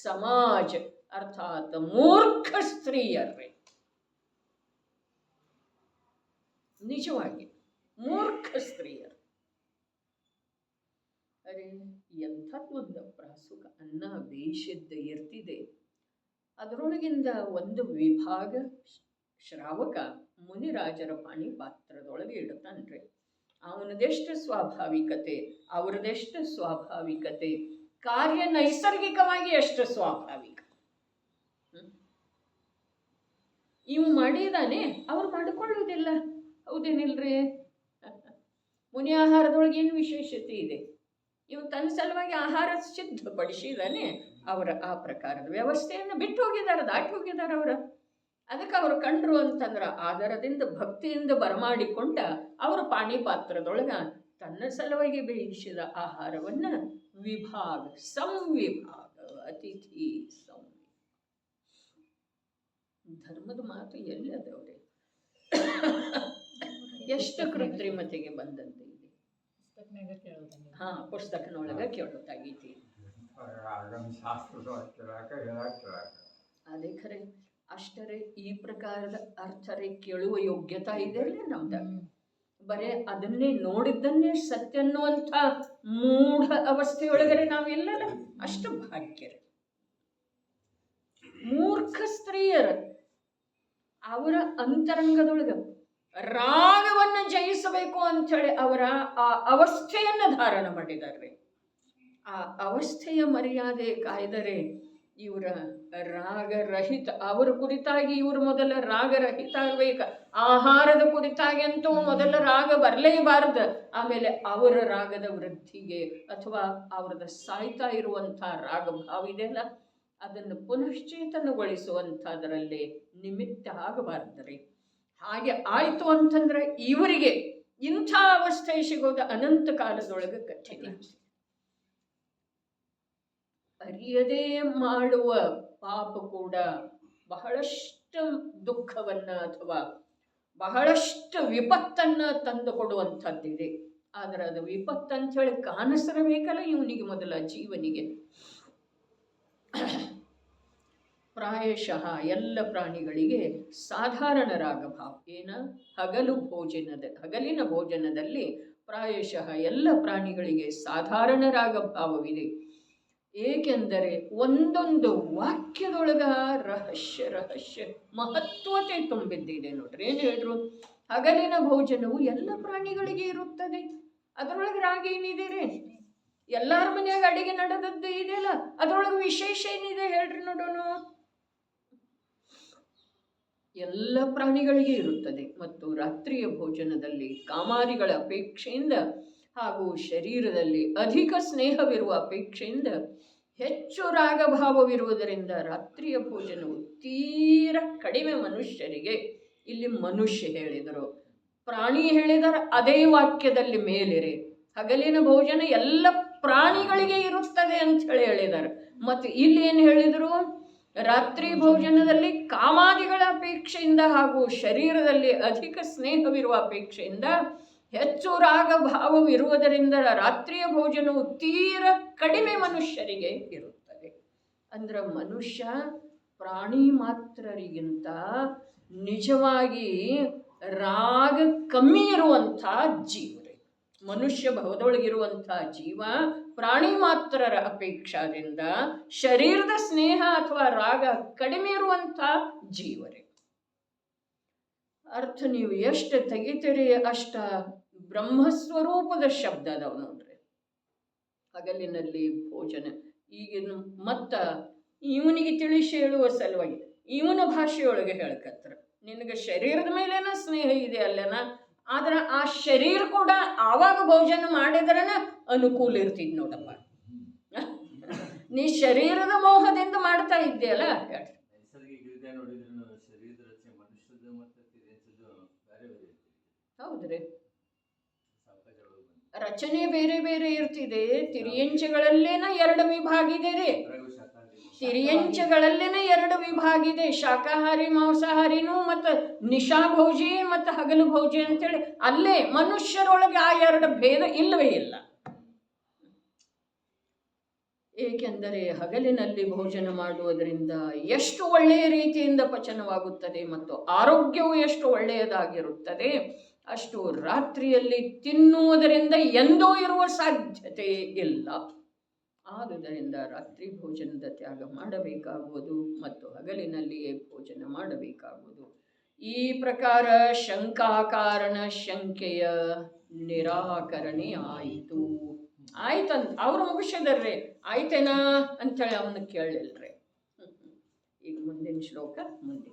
Speaker 1: ಸಮಾಜ ಅರ್ಥಾತ್ ಮೂರ್ಖ ಸ್ತ್ರೀಯರೇ, ನಿಜವಾಗಿ ಮೂರ್ಖ ಸ್ತ್ರೀಯರು. ಅರೆ ಎಂಥದ್ದೊಂದು ಪ್ರಾಸುಕ ಅನ್ನ ಬೇಯಿಸಿದ್ದ ಇರ್ತಿದೆ. ಅದರೊಳಗಿಂದ ಒಂದು ವಿಭಾಗ ಶ್ರಾವಕ ಮುನಿರಾಜರ ಪಾಣಿ ಪಾತ್ರದೊಳಗೆ ಇಡುತ್ತಾನ್ರಿ. ಅವನದೆಷ್ಟು ಸ್ವಾಭಾವಿಕತೆ, ಅವ್ರದೆಷ್ಟು ಸ್ವಾಭಾವಿಕತೆ, ಕಾರ್ಯ ನೈಸರ್ಗಿಕವಾಗಿ ಎಷ್ಟು ಸ್ವಾಭಾವಿಕ. ಇವು ಮಾಡಿದಾನೆ, ಅವ್ರು ಮಾಡಿಕೊಳ್ಳುವುದಿಲ್ಲ. ಹೌದೇನಿಲ್ರಿ? ಮುನಿ ಆಹಾರದೊಳಗೆ ಏನು ವಿಶೇಷತೆ ಇದೆ? ಇವು ತನ್ನ ಸಲುವಾಗಿ ಆಹಾರ ಸಿದ್ಧಪಡಿಸಿದಾನೆ. ಅವರ ಆ ಪ್ರಕಾರದ ವ್ಯವಸ್ಥೆಯನ್ನು ಬಿಟ್ಟು ಹೋಗಿದ್ದಾರೆ, ದಾಟಿ ಹೋಗಿದ್ದಾರೆ ಅವರ. ಅದಕ್ಕೆ ಅವರು ಕಂಡ್ರು ಅಂತಂದ್ರೆ ಆಧಾರದಿಂದ ಭಕ್ತಿಯಿಂದ ಬರಮಾಡಿಕೊಂಡ ಅವರ ಪಾಣಿ ಪಾತ್ರದೊಳಗ ತನ್ನ ಸಲುವಾಗಿ ಬೇಯಿಸಿದ ಆಹಾರವನ್ನ ವಿಭಾಗ ಸಂವಿಭಾಗ ಅತಿಥಿ ಧರ್ಮದ ಮಾತು ಎಲ್ಲಿ ಅದವ್ರೆ? ಎಷ್ಟು ಕೃತ್ರಿಮತೆಗೆ ಬಂದಂತೆ ಇದೆ. ಹಾ, ಪುಸ್ತಕನೊಳಗ ಕೇಳೋದಾಗೈತಿ. ಅದೇ ಖರೆ. ಅಷ್ಟರೇ ಈ ಪ್ರಕಾರದ ಅರ್ಥರೇ ಕೇಳುವ ಯೋಗ್ಯತಾ ಇದೆ ಅಲ್ಲೇ ನಮ್ದ. ಬರೇ ಅದನ್ನೇ ನೋಡಿದ್ದನ್ನೇ ಸತ್ಯ ಅನ್ನುವಂಥ ಮೂಢ ಅವಸ್ಥೆಯೊಳಗರೆ ನಾವೆಲ್ಲರ ಅಷ್ಟು ಭಾಗ್ಯರು. ಮೂರ್ಖ ಸ್ತ್ರೀಯರು ಅವರ ಅಂತರಂಗದೊಳಗ ರಾಗವನ್ನು ಜಯಿಸಬೇಕು ಅಂಥೇಳಿ ಅವರ ಆ ಅವಸ್ಥೆಯನ್ನು ಧಾರಣ ಮಾಡಿದ್ದಾರೆ. ಆ ಅವಸ್ಥೆಯ ಮರ್ಯಾದೆ ಕಾಯ್ದರೆ ಇವರ ರಾಗರಹಿತ, ಅವರ ಕುರಿತಾಗಿ ಇವರು ಮೊದಲ ರಾಗರಹಿತ ಆಗಬೇಕು. ಆಹಾರದ ಕುರಿತಾಗಿ ಅಂತೂ ಮೊದಲ ರಾಗ ಬರಲೇಬಾರ್ದು. ಆಮೇಲೆ ಅವರ ರಾಗದ ವೃದ್ಧಿಗೆ ಅಥವಾ ಅವ್ರದ ಸಾಯ್ತಾ ಇರುವಂಥ ರಾಗಭಾವ ಇದೆಯಲ್ಲ, ಅದನ್ನು ಪುನಶ್ಚೇತನಗೊಳಿಸುವಂಥದ್ರಲ್ಲಿ ನಿಮಿತ್ತ ಆಗಬಾರ್ದ್ರಿ. ಹಾಗೆ ಆಯಿತು ಅಂತಂದ್ರೆ ಇವರಿಗೆ ಇಂಥ ಅವಸ್ಥೆ ಸಿಗೋದು ಅನಂತ ಕಾಲದೊಳಗೆ ಕಠಿಣ. ಅರಿಯದೇ ಮಾಡುವ ಪಾಪ ಕೂಡ ಬಹಳಷ್ಟು ದುಃಖವನ್ನ ಅಥವಾ ಬಹಳಷ್ಟು ವಿಪತ್ತನ್ನ ತಂದು ಕೊಡುವಂಥದ್ದಿದೆ. ಆದರೆ ಅದು ವಿಪತ್ತು ಅಂತ ಹೇಳಿ ಕಾಣಿಸಿರಬೇಕಲ್ಲ ಇವನಿಗೆ, ಮೊದಲ ಜೀವನಿಗೆ. ಪ್ರಾಯಶಃ ಎಲ್ಲ ಪ್ರಾಣಿಗಳಿಗೆ ಸಾಧಾರಣ ರಾಗಭಾವ ಏನ ಹಗಲಿನ ಭೋಜನದಲ್ಲಿ ಪ್ರಾಯಶಃ ಎಲ್ಲ ಪ್ರಾಣಿಗಳಿಗೆ ಸಾಧಾರಣ ರಾಗಭಾವವಿದೆ. ಏಕೆಂದರೆ ಒಂದೊಂದು ವಾಕ್ಯದೊಳಗ ರಹಸ್ಯ ಮಹತ್ವತೆ ತುಂಬಿದ್ದಿದೆ ನೋಡ್ರಿ. ಏನು ಹೇಳ್ರು? ಹಗಲಿನ ಭೋಜನವು ಎಲ್ಲ ಪ್ರಾಣಿಗಳಿಗೆ ಇರುತ್ತದೆ. ಅದರೊಳಗೆ ರಾಗ ಏನಿದೆ ರೀ? ಎಲ್ಲಾರ ಮನೆಯಾಗ ಅಡಿಗೆ ನಡೆದದ್ದು ಇದೆಯಲ್ಲ, ಅದರೊಳಗೆ ವಿಶೇಷ ಏನಿದೆ ಹೇಳ್ರಿ ನೋಡೋಣ. ಎಲ್ಲ ಪ್ರಾಣಿಗಳಿಗೆ ಇರುತ್ತದೆ. ಮತ್ತು ರಾತ್ರಿಯ ಭೋಜನದಲ್ಲಿ ಕಾಮಾದಿಗಳ ಅಪೇಕ್ಷೆಯಿಂದ ಹಾಗೂ ಶರೀರದಲ್ಲಿ ಅಧಿಕ ಸ್ನೇಹವಿರುವ ಅಪೇಕ್ಷೆಯಿಂದ ಹೆಚ್ಚು ರಾಗಭಾವವಿರುವುದರಿಂದ ರಾತ್ರಿಯ ಭೋಜನವು ತೀರ ಕಡಿಮೆ ಮನುಷ್ಯರಿಗೆ. ಇಲ್ಲಿ ಮನುಷ್ಯ ಹೇಳಿದರು, ಪ್ರಾಣಿ ಹೇಳಿದರೆ ಅದೇ ವಾಕ್ಯದಲ್ಲಿ ಮೇಲಿರೆ. ಹಗಲಿನ ಭೋಜನ ಎಲ್ಲ ಪ್ರಾಣಿಗಳಿಗೆ ಇರುತ್ತದೆ ಅಂತ ಹೇಳಿದ್ದಾರೆ. ಮತ್ತು ಇಲ್ಲಿ ಏನು ಹೇಳಿದರು? ರಾತ್ರಿ ಭೋಜನದಲ್ಲಿ ಕಾಮಾದಿಗಳ ಅಪೇಕ್ಷೆಯಿಂದ ಹಾಗೂ ಶರೀರದಲ್ಲಿ ಅಧಿಕ ಸ್ನೇಹವಿರುವ ಅಪೇಕ್ಷೆಯಿಂದ ಹೆಚ್ಚು ರಾಗಭಾವವಿರುವುದರಿಂದ ರಾತ್ರಿಯ ಭೋಜನವು ತೀರ ಕಡಿಮೆ ಮನುಷ್ಯರಿಗೆ ಇರುತ್ತದೆ. ಅಂದ್ರೆ ಮನುಷ್ಯ ಪ್ರಾಣಿ ಮಾತ್ರರಿಗಿಂತ ನಿಜವಾಗಿ ರಾಗ ಕಮ್ಮಿ ಇರುವಂಥ ಜೀವರೇ. ಮನುಷ್ಯ ಭವದೊಳಗಿರುವಂಥ ಜೀವ ಪ್ರಾಣಿ ಮಾತ್ರರ ಅಪೇಕ್ಷಾದಿಂದ ಶರೀರದ ಸ್ನೇಹ ಅಥವಾ ರಾಗ ಕಡಿಮೆ ಇರುವಂಥ ಜೀವರೇ. ಅರ್ಥ ನೀವು ಎಷ್ಟು ತೆಗಿತೀರಿ ಅಷ್ಟ ಬ್ರಹ್ಮಸ್ವರೂಪದ ಶಬ್ದ ಅದಾವ ನೋಡ್ರಿ. ಹಗಲಿನಲ್ಲಿ ಭೋಜನ ಈಗಿನ ಮತ್ತ ಇವನಿಗೆ ತಿಳಿಸಿ ಹೇಳುವ ಸಲುವಾಗಿ ಇವನ ಭಾಷೆಯೊಳಗೆ ಹೇಳ್ಕತ್ರ. ನಿನಗೆ ಶರೀರದ ಮೇಲೇನ ಸ್ನೇಹ ಇದೆ ಅಲ್ಲನ, ಆದ್ರೆ ಆ ಶರೀರ ಕೂಡ ಆವಾಗ ಭೋಜನ ಮಾಡಿದ್ರನ ಅನುಕೂಲ ಇರ್ತಿದ್ ನೋಡಪ್ಪ. ನೀ ಶರೀರದ ಮೋಹದಿಂದ ಮಾಡ್ತಾ ಇದ್ದೀಯಲ್ಲ. ಹೌದ್ರಿ, ರಚನೆ ಬೇರೆ ಬೇರೆ ಇರ್ತಿದೆ. ತಿರಿಯಂಚಗಳಲ್ಲೇನ 2 ವಿಭಾಗ ಇದೆ ರೀ. ತಿರಿಯಂಚಗಳಲ್ಲೇನೆ 2 ವಿಭಾಗ ಇದೆ, ಶಾಕಾಹಾರಿ ಮಾಂಸಾಹಾರಿನೂ ಮತ್ತು ನಿಶಾಭೋಜಿ ಮತ್ತು ಹಗಲು ಭೋಜಿ ಅಂತೇಳಿ. ಅಲ್ಲೇ ಮನುಷ್ಯರೊಳಗೆ ಆ 2 ಭೇದ ಇಲ್ಲವೇ ಇಲ್ಲ. ಏಕೆಂದರೆ ಹಗಲಿನಲ್ಲಿ ಭೋಜನ ಮಾಡುವುದರಿಂದ ಎಷ್ಟು ಒಳ್ಳೆಯ ರೀತಿಯಿಂದ ಪಚನವಾಗುತ್ತದೆ ಮತ್ತು ಆರೋಗ್ಯವು ಎಷ್ಟು ಒಳ್ಳೆಯದಾಗಿರುತ್ತದೆ, ಅಷ್ಟು ರಾತ್ರಿಯಲ್ಲಿ ತಿನ್ನುವುದರಿಂದ ಎಂದೂ ಇರುವ ಸಾಧ್ಯತೆ ಇಲ್ಲ. ಆದುದರಿಂದ ರಾತ್ರಿ ಭೋಜನದ ತ್ಯಾಗ ಮಾಡಬೇಕಾಗುವುದು ಮತ್ತು ಹಗಲಿನಲ್ಲಿಯೇ ಭೋಜನ ಮಾಡಬೇಕಾಗುವುದು. ಈ ಪ್ರಕಾರ ಶಂಕಾಕಾರಣ ಶಂಕೆಯ ನಿರಾಕರಣೆ ಆಯಿತು. ಆಯ್ತಂತ ಅವ್ರು ಮುಗಿಸಿದರ್ರಿ. ಆಯ್ತೇನಾ ಅಂಥೇಳಿ ಅವನು ಕೇಳಲಿಲ್ರಿ. ಈಗ ಮುಂದಿನ ಶ್ಲೋಕ ಮುಂದೆ